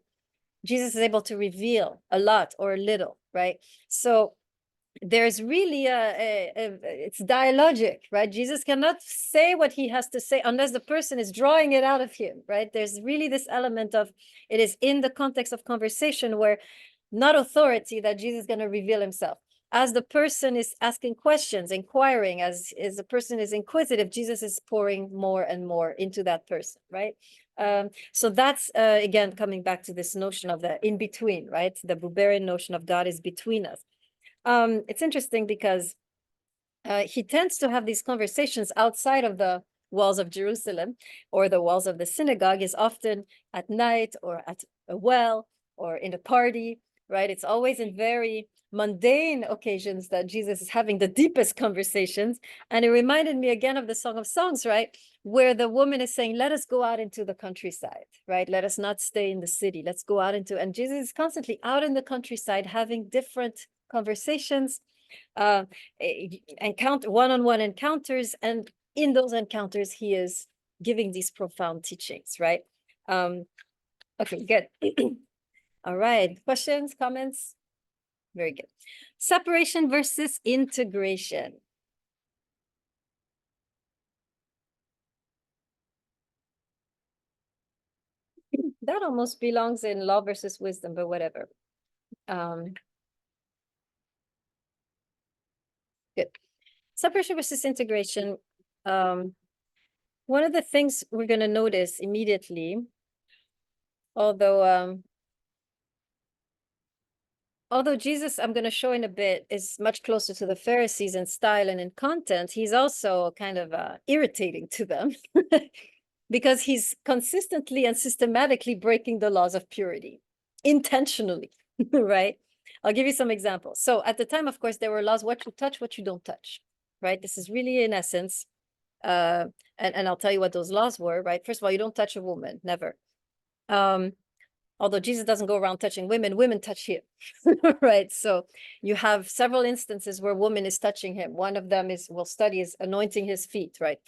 Jesus is able to reveal a lot or a little, right? So there's really it's dialogic, right? Jesus cannot say what he has to say unless the person is drawing it out of him, right? There's really this element of it is in the context of conversation where not authority that Jesus is going to reveal himself. As the person is asking questions, inquiring, as the person is inquisitive, Jesus is pouring more and more into that person, right? So that's again coming back to this notion of the in between, right? The Buberian notion of God is between us. It's interesting because he tends to have these conversations outside of the walls of Jerusalem or the walls of the synagogue, is often at night or at a well or in a party, right? It's always in very mundane occasions that Jesus is having the deepest conversations. And it reminded me again of the Song of Songs, right? Where the woman is saying, let us go out into the countryside, right? Let us not stay in the city. Let's go out into, and Jesus is constantly out in the countryside having different conversations, encounter one-on-one encounters, and in those encounters he is giving these profound teachings, right? Okay, good. All right, questions, comments? Very good. Separation versus integration. That almost belongs in law versus wisdom, but whatever. Good. Separation versus integration. One of the things we're going to notice immediately, although Jesus, I'm going to show in a bit, is much closer to the Pharisees in style and in content, he's also kind of irritating to them because he's consistently and systematically breaking the laws of purity intentionally, right? I'll give you some examples. So at the time, of course, there were laws, what you touch, what you don't touch, right? This is really in essence, and I'll tell you what those laws were, right? First of all, you don't touch a woman, never. Although Jesus doesn't go around touching women, women touch him, right? So you have several instances where woman is touching him. One of them is, we'll study, is anointing his feet, right?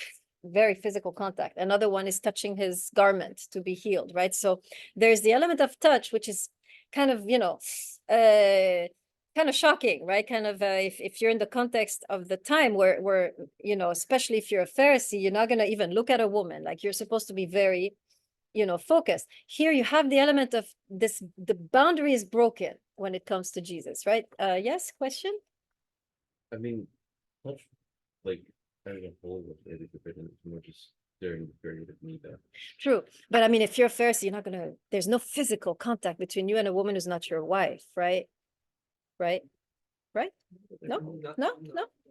Very physical contact. Another one is touching his garment to be healed, right? So there's the element of touch, which is kind of, kind of shocking, right? Kind of if you're in the context of the time where especially if you're a Pharisee, you're not going to even look at a woman. Like, you're supposed to be very focused. Here you have the element of this, the boundary is broken when it comes to Jesus, right? Yes, question? I mean, much like having a whole of it is a bit more just during the period of need. True. But I mean, if you're a Pharisee, you're not gonna, there's no physical contact between you and a woman who's not your wife, right? Right? No, no.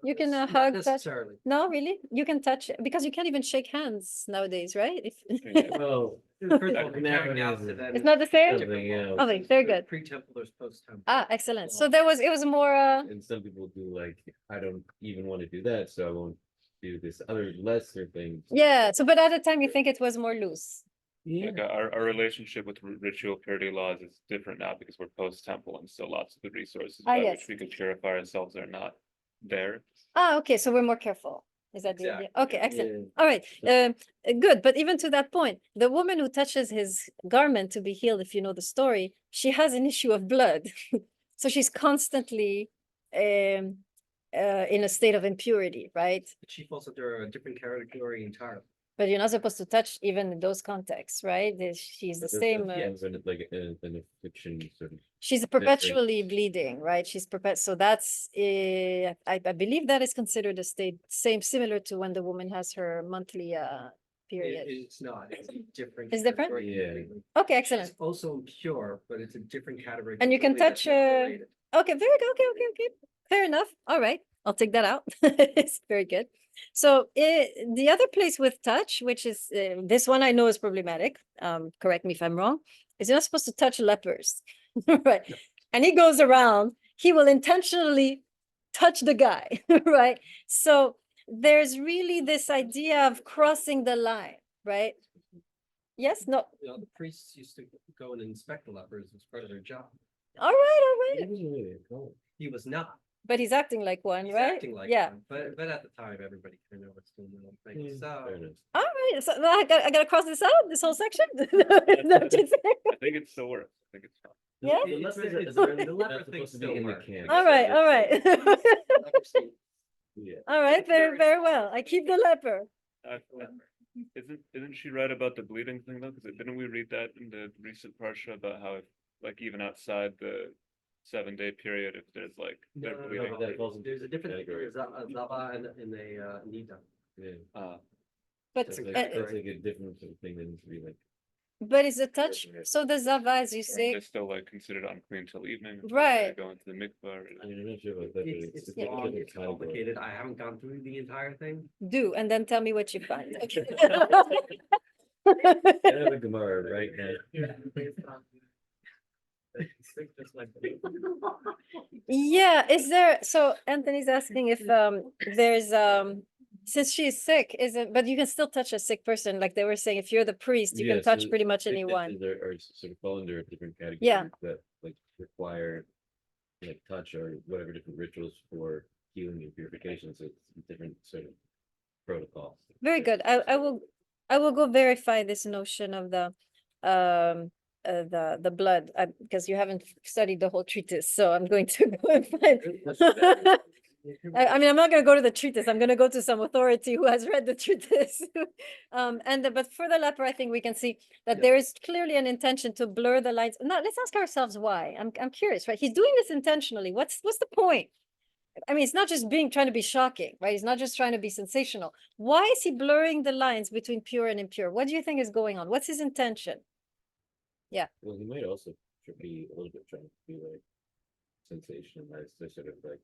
You can Not hug, touch. necessarily. No, really? You can touch, because you can't even shake hands nowadays, right? Well, First of all, Now comparing it now is to then, It's not the same? something else. Okay, very good. Pre-temple, there's post-temple. Ah, excellent. So it was more, And some people do like, I don't even want to do that, so I won't do this other lesser thing. yeah. So, but at the time you think it was more loose. Like our relationship with ritual purity laws is different now because we're post-temple, and still lots of the resources by yes. which we could purify ourselves are not there. Ah, okay, so we're more careful. Is that the idea? Exactly, Okay, yeah. excellent. All right, good. But even to that point, the woman who touches his garment to be healed, if you know the story, she has an issue of blood. So she's constantly in a state of impurity, right? But she falls under a different category entirely. But you're not supposed to touch even in those contexts, right? She's the same. Like an affliction sort of. She's perpetually bleeding, right? She's so that's I believe that is considered a state similar to when the woman has her monthly period. It's not, it's a different. It's different? category Yeah. completely. Okay, excellent. It's also impure, but it's a different category. And you can completely that's touch, not related. Okay, very good. Okay. Fair enough. All right. I'll take that out. It's very good. So the other place with touch, which is this one I know is problematic. Correct me if I'm wrong. Is you're not supposed to touch lepers, right? No. And he goes around. He will intentionally touch the guy, right? So there's really this idea of crossing the line, right? Yes. No. The priests used to go and inspect the lepers as part of their job. All right. It wasn't really a cult. He was not. But he's acting like one, He's right? acting like Yeah. one, but at the time, everybody kind of know what's going on. Like, Fair so enough. All right, so I gotta cross this out, this whole section. No, just- I think it still works. I think it's fine. Yeah? The leopard The is leopard not thing supposed to be still in the works. can. All right, all right. Yeah. All right, very, very well. I keep the leper. Isn't she right about the bleeding thing though? Because didn't we read that in the recent parsha about how if, like even outside the 7-day period, if there's like they're No, bleeding. that falls into There's a different thing, category. there's a Zava and a Nida. Yeah. But, That's uh, like a different sort of thing that needs to be like. but is a touch, so the zava, as you They're say, still like considered unclean till evening. Right. They go into the mikvah. I mean, I'm not sure about that, but It's it's a long, different it's category. complicated, I haven't gone through the entire thing. do, and then tell me what you find. Okay. I have a Gemara right now. Just like. Yeah, is there, so Anthony's asking if there's since she is sick, isn't, but you can still touch a sick person, like they were saying, if you're the priest, you can Yeah, touch so pretty much sicknesses anyone. Are sort of fall under different categories. Yeah. That like require like touch or whatever different rituals for healing and purification, so it's different sort of protocols. Very good. I will go verify this notion of the blood, because you haven't studied the whole treatise, so I'm going to go and find. I mean, I'm not gonna go to the treatise, I'm gonna go to some authority who has read the treatise. But for the leper, I think we can see that there is clearly an intention to blur the lines. Now, let's ask ourselves why. I'm curious, right? He's doing this intentionally. What's the point? I mean, it's not just trying to be shocking, right? He's not just trying to be sensational. Why is he blurring the lines between pure and impure? What do you think is going on? What's his intention? Well, he might also be a little bit trying to be like sensationalized to sort of like,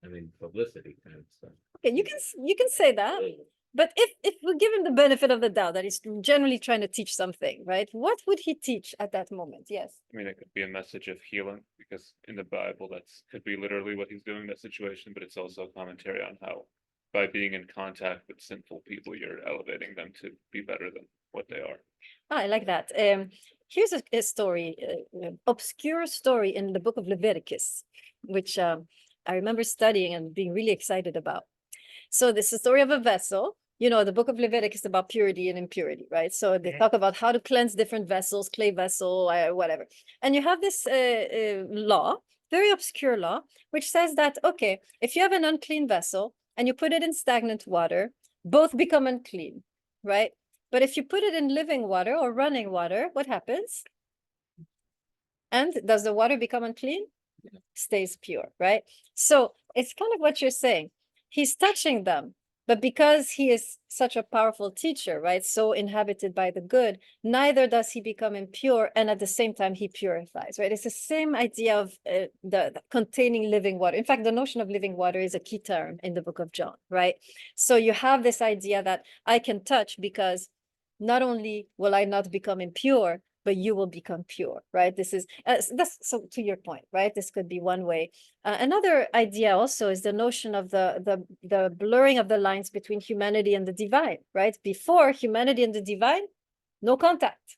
I mean, publicity kind of stuff. Okay, you can say that. But if we give him the benefit of the doubt that he's generally trying to teach something, right? What would he teach at that moment? Yes. I mean, it could be a message of healing because in the Bible, could be literally what he's doing in that situation, but it's also a commentary on how by being in contact with sinful people, you're elevating them to be better than what they are. I like that. Here's a story, obscure story in the book of Leviticus, which I remember studying and being really excited about. So this is the story of a vessel. You know, the book of Leviticus is about purity and impurity, right? So they talk about how to cleanse different vessels, clay vessel, whatever. And you have this law, very obscure law, which says that, okay, if you have an unclean vessel and you put it in stagnant water, both become unclean, right? But if you put it in living water or running water, what happens? And does the water become unclean? Stays pure, right? So it's kind of what you're saying. He's touching them, but because he is such a powerful teacher, right? So inhabited by the good, neither does he become impure, and at the same time he purifies, right? It's the same idea of the containing living water. In fact, the notion of living water is a key term in the book of John, right? So you have this idea that I can touch because not only will I not become impure, but you will become pure, right? This is, that's so to your point, right? This could be one way. Another idea also is the notion of the blurring of the lines between humanity and the divine, right? Before, humanity and the divine, no contact.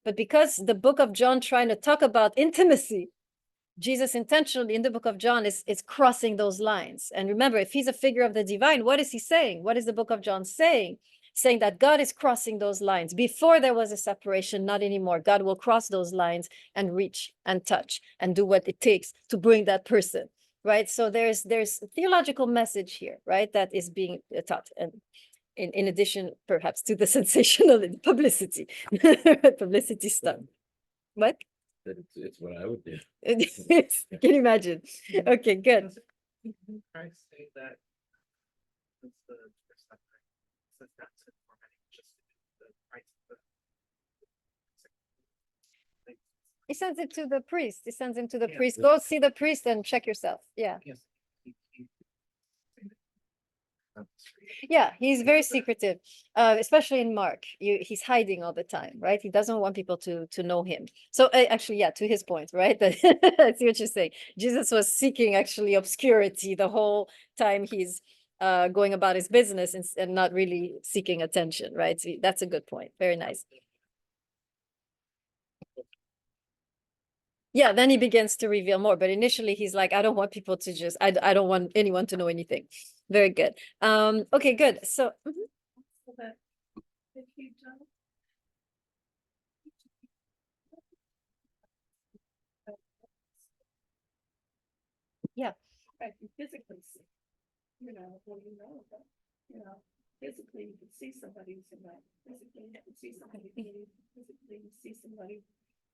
But because the book of John trying to talk about intimacy, Jesus intentionally in the book of John is crossing those lines. And remember, if he's a figure of the divine, what is he saying? What is the book of John saying? Saying that God is crossing those lines. Before there was a separation, not anymore. God will cross those lines and reach and touch and do what it takes to bring that person, right? So there's a theological message here, right? That is being taught. And in addition, perhaps to the sensational publicity, publicity stuff. What? It's what I would do. Can you imagine? Okay, good. I say that. It's the first time, says that's it for many, just the rights of the. He sends it to the priest. He sends him to the Yeah. priest. Go see the priest and check yourself. Yeah. Yes. Yeah, he's very secretive, especially in Mark. He's hiding all the time, right? He doesn't want people to know him. So actually, yeah, to his point, right? I see what you're saying. Jesus was seeking actually obscurity the whole time he's going about his business and not really seeking attention, right? So that's a good point. Very nice. Yeah, then he begins to reveal more, but initially he's like, I don't want people to just, I don't want anyone to know anything. Very good. Okay, good. So So that if you don't. Right, you physically see, what do you know, but, physically you can see somebody who's in that, physically you can see somebody, physically you see somebody,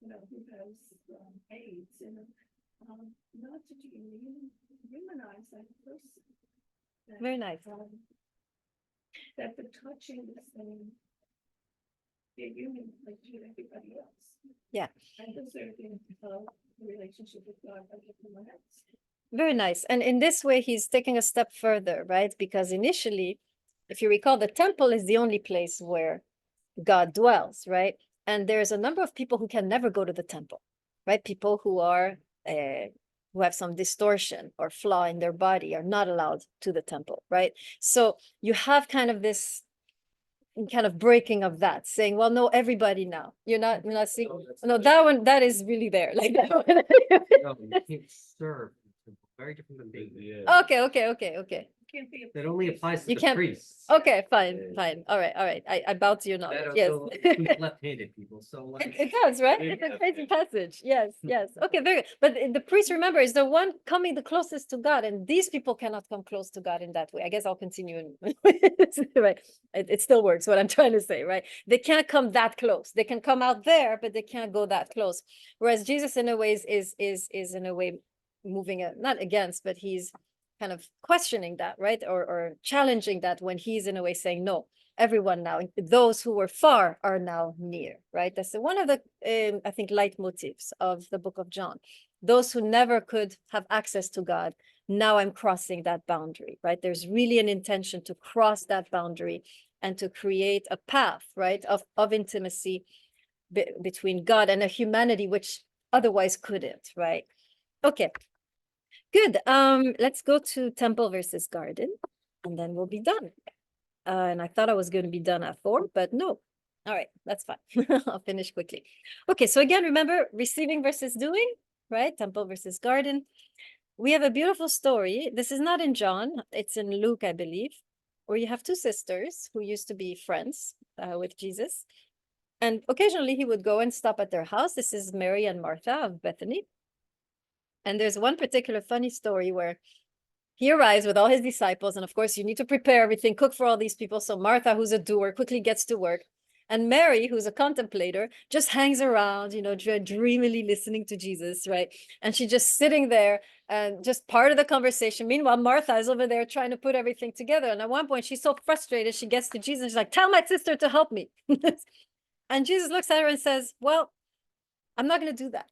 who has, AIDS, not to humanize that person. That, Very nice. That the touching is saying, they're human like you, everybody else. Yeah. And deserving of the relationship with God by everyone else. Very nice. And in this way, he's taking a step further, right? Because initially, if you recall, the temple is the only place where God dwells, right? And there's a number of people who can never go to the temple, right? People who are who have some distortion or flaw in their body are not allowed to the temple, right? So you have kind of this kind of breaking of that, saying, well, no, everybody now. You're not seeing. No, that one, that is really there. Like that one. No, you can't serve. in the temple. Very different than bathing. Yeah. Okay. Can't be a That only applies to You the can't- priests. Okay, fine. Yeah. All right. I bow to your knowledge. That Yes. also includes left-handed people, so like. It does, right? Yeah, It's a yeah. crazy passage. Yes. Okay, very good. But the priest, remember, is the one coming the closest to God, and these people cannot come close to God in that way. I guess I'll continue. Right. It still works, what I'm trying to say, right? They can't come that close. They can come out there, but they can't go that close. Whereas Jesus, in a way, is in a way moving not against, but he's kind of questioning that, right? Or challenging that when he's in a way saying, no, everyone now, those who were far are now near, right? That's one of the, I think, leitmotifs of the book of John. Those who never could have access to God, now I'm crossing that boundary, right? There's really an intention to cross that boundary and to create a path, right, of intimacy between God and a humanity which otherwise couldn't, right? Okay, good. Let's go to temple versus garden, and then we'll be done. And I thought I was going to be done at 4, but no. All right, that's fine. I'll finish quickly. Okay, so again, remember receiving versus doing, right? Temple versus garden. We have a beautiful story. This is not in John, it's in Luke, I believe, where you have 2 sisters who used to be friends with Jesus. And occasionally he would go and stop at their house. This is Mary and Martha of Bethany. And there's one particular funny story where he arrives with all his disciples, and of course, you need to prepare everything, cook for all these people. So Martha, who's a doer, quickly gets to work. And Mary, who's a contemplator, just hangs around, dreamily listening to Jesus, right? And she's just sitting there and just part of the conversation. Meanwhile, Martha is over there trying to put everything together. And at one point, she's so frustrated, she gets to Jesus, and she's like, tell my sister to help me. And Jesus looks at her and says, well, I'm not going to do that,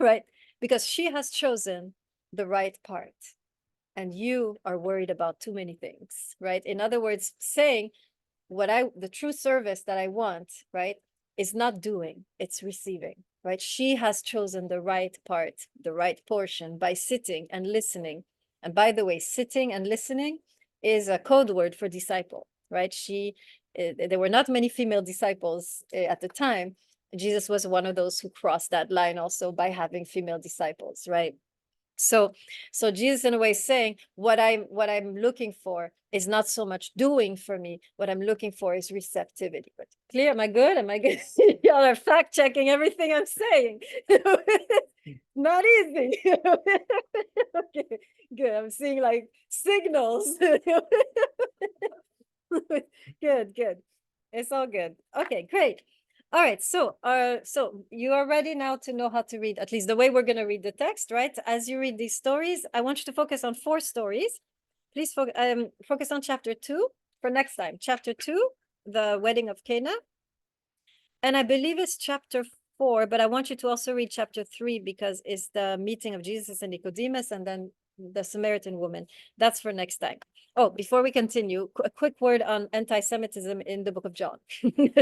right? Because she has chosen the right part. And you are worried about too many things, right? In other words, saying the true service that I want, right, is not doing, it's receiving, right? She has chosen the right part, the right portion by sitting and listening. And by the way, sitting and listening is a code word for disciple, right? There were not many female disciples at the time. Jesus was one of those who crossed that line also by having female disciples, right? So Jesus, in a way, is saying what I'm looking for is not so much doing for me. What I'm looking for is receptivity. But clear? Am I good? Y'all are fact checking everything I'm saying. Not easy. Okay, good. I'm seeing like signals. Good. It's all good. Okay, great. All right, so you are ready now to know how to read, at least the way we're going to read the text, right? As you read these stories, I want you to focus on 4 stories. Please focus on chapter 2 for next time. Chapter 2, the wedding of Cana. And I believe it's chapter 4, but I want you to also read chapter 3 because it's the meeting of Jesus and Nicodemus and then the Samaritan woman. That's for next time. Oh, before we continue, a quick word on anti-Semitism in the book of John.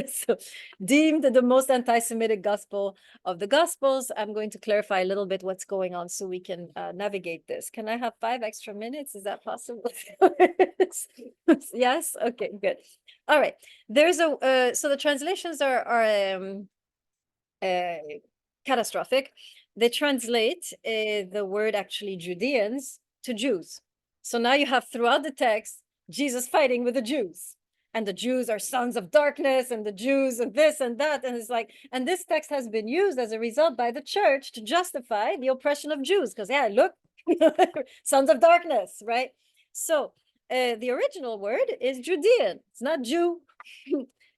So, deemed the most anti-Semitic gospel of the gospels, I'm going to clarify a little bit what's going on so we can navigate this. Can I have 5 extra minutes? Is that possible? Yes? Okay, good. All right. There's so the translations are catastrophic. They translate the word actually Judeans to Jews. So now you have throughout the text, Jesus fighting with the Jews. And the Jews are sons of darkness, and the Jews and this and that. And it's like, and this text has been used as a result by the church to justify the oppression of Jews. Because, yeah, look, Sons of darkness, right? So the original word is Judean. It's not Jew,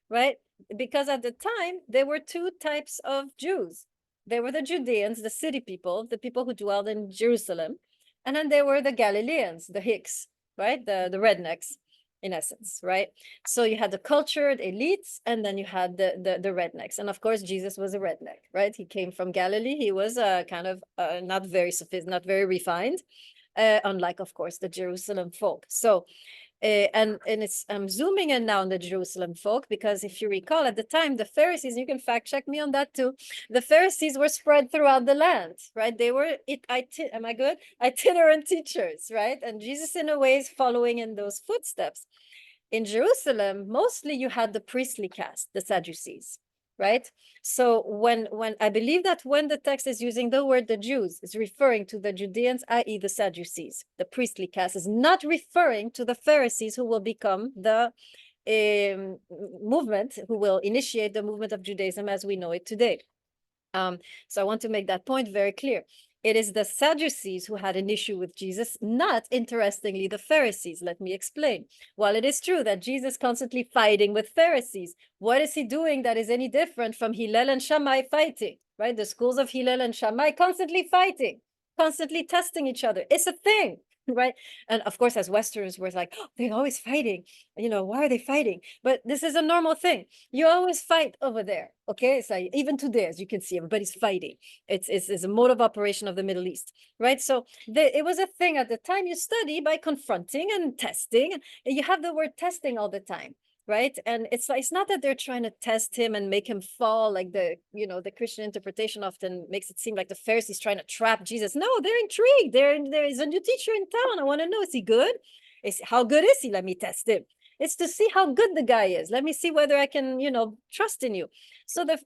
right? Because at the time there were two types of Jews. There were the Judeans, the city people, the people who dwelled in Jerusalem, and then there were the Galileans, the Hicks, right? The rednecks, in essence, right? So you had the cultured elites, and then you had the rednecks. And of course, Jesus was a redneck, right? He came from Galilee. He was kind of not very not very refined, unlike, of course, the Jerusalem folk. So and I'm zooming in now on the Jerusalem folk, because if you recall, at the time, the Pharisees, you can fact check me on that too, the Pharisees were spread throughout the land, right? They were, am I good? Itinerant teachers, right? And Jesus, in a way, is following in those footsteps. In Jerusalem, mostly you had the priestly caste, the Sadducees, right? So when I believe that when the text is using the word the Jews, is referring to the Judeans, i.e. the Sadducees, the priestly caste, is not referring to the Pharisees, who will become the movement, who will initiate the movement of Judaism as we know it today. So I want to make that point very clear. It is the Sadducees who had an issue with Jesus, not, interestingly, the Pharisees. Let me explain. While it is true that Jesus constantly fighting with Pharisees, what is he doing that is any different from Hillel and Shammai fighting, right? The schools of Hillel and Shammai constantly fighting, constantly testing each other. It's a thing, right? And of course, as Westerners, we're like, oh, they're always fighting. You know, why are they fighting? But this is a normal thing. You always fight over there, okay? It's like, even today, as you can see, everybody's fighting. It's a mode of operation of the Middle East, right? So it was a thing at the time. You study by confronting and testing, and you have the word testing all the time, right? And it's like, it's not that they're trying to test him and make him fall, like the Christian interpretation often makes it seem like the Pharisees trying to trap Jesus. No, they're intrigued. There is a new teacher in town. I want to know, is he good? How good is he? Let me test him. It's to see how good the guy is. Let me see whether I can, trust in you. So Just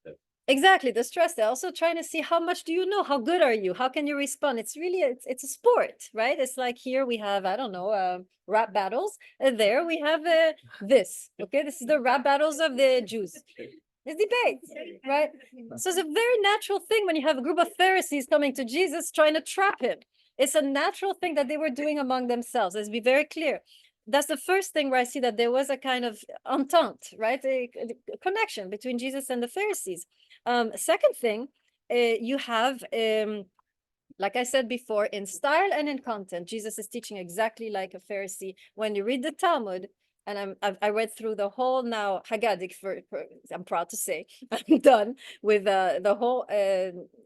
that. exactly, the stress. They're also trying to see, how much do you know? How good are you? How can you respond? It's really, it's a sport, right? It's like, here we have, I don't know, rap battles. And there we have this. Okay, this is the rap battles of the Jews. It's debates, right? So it's a very natural thing when you have a group of Pharisees coming to Jesus trying to trap him. It's a natural thing that they were doing among themselves. Let's be very clear. That's the first thing where I see that there was a kind of entente, right? A connection between Jesus and the Pharisees. Second thing, you have, like I said before, in style and in content, Jesus is teaching exactly like a Pharisee. When you read the Talmud, and I read through the whole now Haggadic, I'm proud to say, I'm done with the whole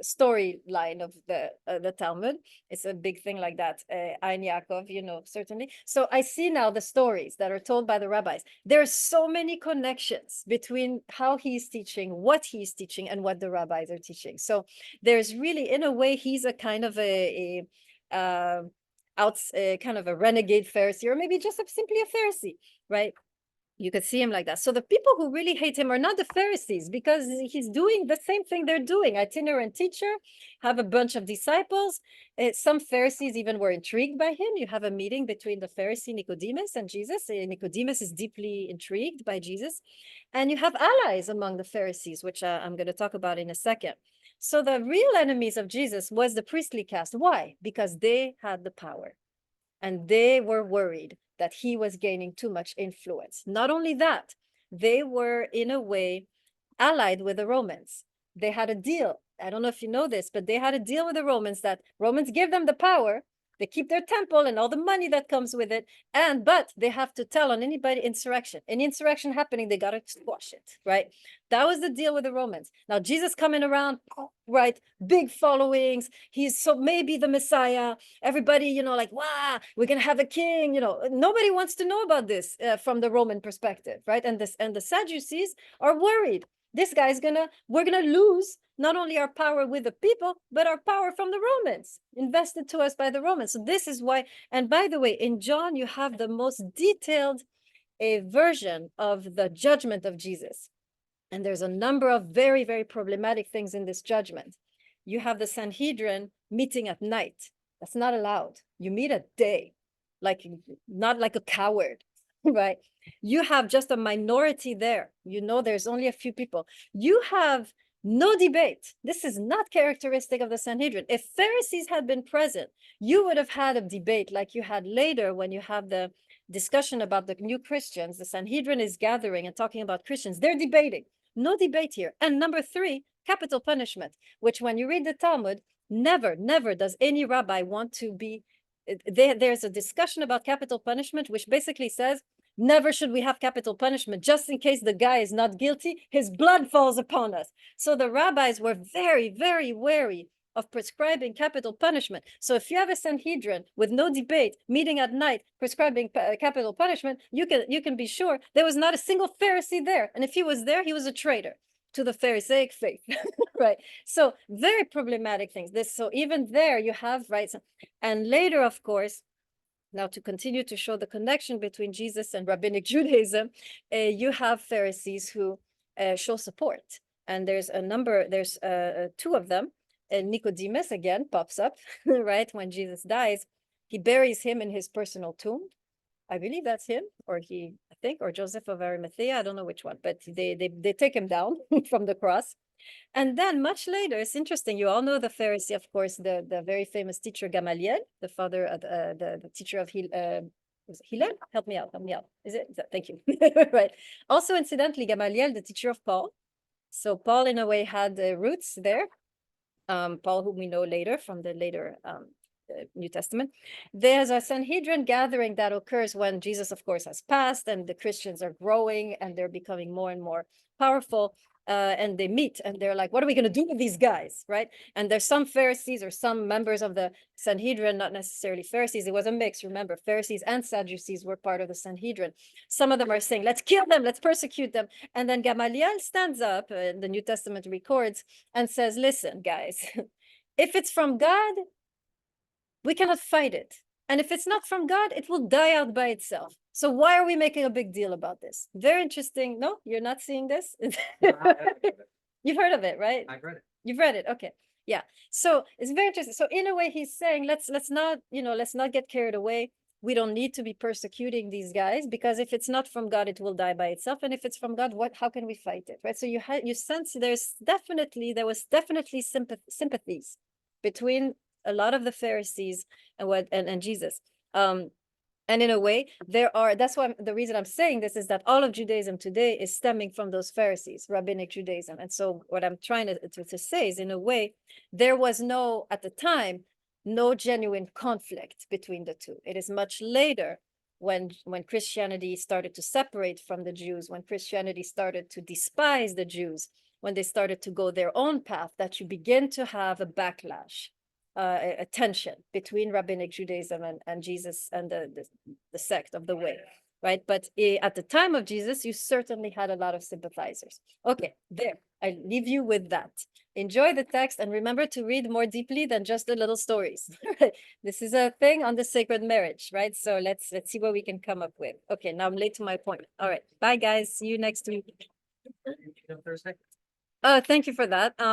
storyline of the Talmud. It's a big thing like that. Ein Yaakov, certainly. So I see now the stories that are told by the rabbis. There are so many connections between how he's teaching, what he's teaching, and what the rabbis are teaching. So there's really, in a way, he's a kind of kind of a renegade Pharisee, or maybe just simply a Pharisee, right? You could see him like that. So the people who really hate him are not the Pharisees, because he's doing the same thing they're doing. Itinerant teacher, have a bunch of disciples. Some Pharisees even were intrigued by him. You have a meeting between the Pharisee Nicodemus and Jesus. Nicodemus is deeply intrigued by Jesus. And you have allies among the Pharisees, which I'm going to talk about in a second. So the real enemies of Jesus was the priestly caste. Why? Because they had the power, and they were worried that he was gaining too much influence. Not only that, they were, in a way, allied with the Romans. They had a deal. I don't know if you know this, but they had a deal with the Romans that Romans give them the power. They keep their temple and all the money that comes with it. But they have to tell on anybody insurrection. Any insurrection happening, they got to squash it, right? That was the deal with the Romans. Now, Jesus coming around, right? Big followings. He's so maybe the Messiah. Everybody, like, wow, we're going to have a king. Nobody wants to know about this from the Roman perspective, right? And the Sadducees are worried. This guy's we're going to lose not only our power with the people, but our power from the Romans, invested to us by the Romans. So this is why, and by the way, in John, you have the most detailed version of the judgment of Jesus. And there's a number of very, very problematic things in this judgment. You have the Sanhedrin meeting at night. That's not allowed. You meet at day, not like a coward, right? You have just a minority there. There's only a few people. You have No debate. This is not characteristic of the Sanhedrin. If Pharisees had been present, you would have had a debate like you had later when you have the discussion about the new Christians. The Sanhedrin is gathering and talking about Christians. They're debating. No debate here. And number three, capital punishment, which when you read the Talmud, never does any rabbi want to be. There's a discussion about capital punishment, which basically says, never should we have capital punishment, just in case the guy is not guilty, his blood falls upon us. So the rabbis were very wary of prescribing capital punishment. So if you have a Sanhedrin with no debate, meeting at night, prescribing capital punishment, you can be sure there was not a single Pharisee there. And if he was there, he was a traitor to the Pharisaic faith, right? So very problematic things. So even there you have, right? And later, of course, now to continue to show the connection between Jesus and Rabbinic Judaism, you have Pharisees who show support. And there's two of them. Nicodemus again pops up, right? When Jesus dies, he buries him in his personal tomb. I believe that's him, or Joseph of Arimathea. I don't know which one, but they take him down from the cross. And then much later, it's interesting. You all know the Pharisee, of course, the very famous teacher Gamaliel, the father of the teacher of Hillel. Help me out. Is it? Thank you. Right. Also, incidentally, Gamaliel, the teacher of Paul. So Paul, in a way, had roots there. Paul, whom we know later from the later New Testament. There's a Sanhedrin gathering that occurs when Jesus, of course, has passed and the Christians are growing and they're becoming more and more powerful. And they meet and they're like, what are we going to do with these guys, right? And there's some Pharisees or some members of the Sanhedrin, not necessarily Pharisees. It was a mix. Remember, Pharisees and Sadducees were part of the Sanhedrin. Some of them are saying, let's kill them, let's persecute them. And then Gamaliel stands up, the New Testament records, and says, listen, guys, if it's from God, we cannot fight it. And if it's not from God, it will die out by itself. So why are we making a big deal about this? Very interesting. No, you're not seeing this? You've heard of it, right? I've read it. You've read it. Okay. Yeah. So it's very interesting. So in a way, he's saying, let's not get carried away. We don't need to be persecuting these guys, because if it's not from God, it will die by itself. And if it's from God, how can we fight it? Right. So you sense there was definitely sympathies between a lot of the Pharisees and Jesus. And in a way, that's why the reason I'm saying this is that all of Judaism today is stemming from those Pharisees, Rabbinic Judaism. And so what I'm trying to say is, in a way, there was at the time, no genuine conflict between the two. It is much later when Christianity started to separate from the Jews, when Christianity started to despise the Jews, when they started to go their own path, that you begin to have a backlash. A tension between Rabbinic Judaism and Jesus and the sect of the way, right? But at the time of Jesus, you certainly had a lot of sympathizers. Okay, there, I leave you with that. Enjoy the text and remember to read more deeply than just the little stories. This is a thing on the sacred marriage, right? So let's see what we can come up with. Okay, now I'm late to my point. All right, bye guys, see you next week. Thursday. Thank you for that.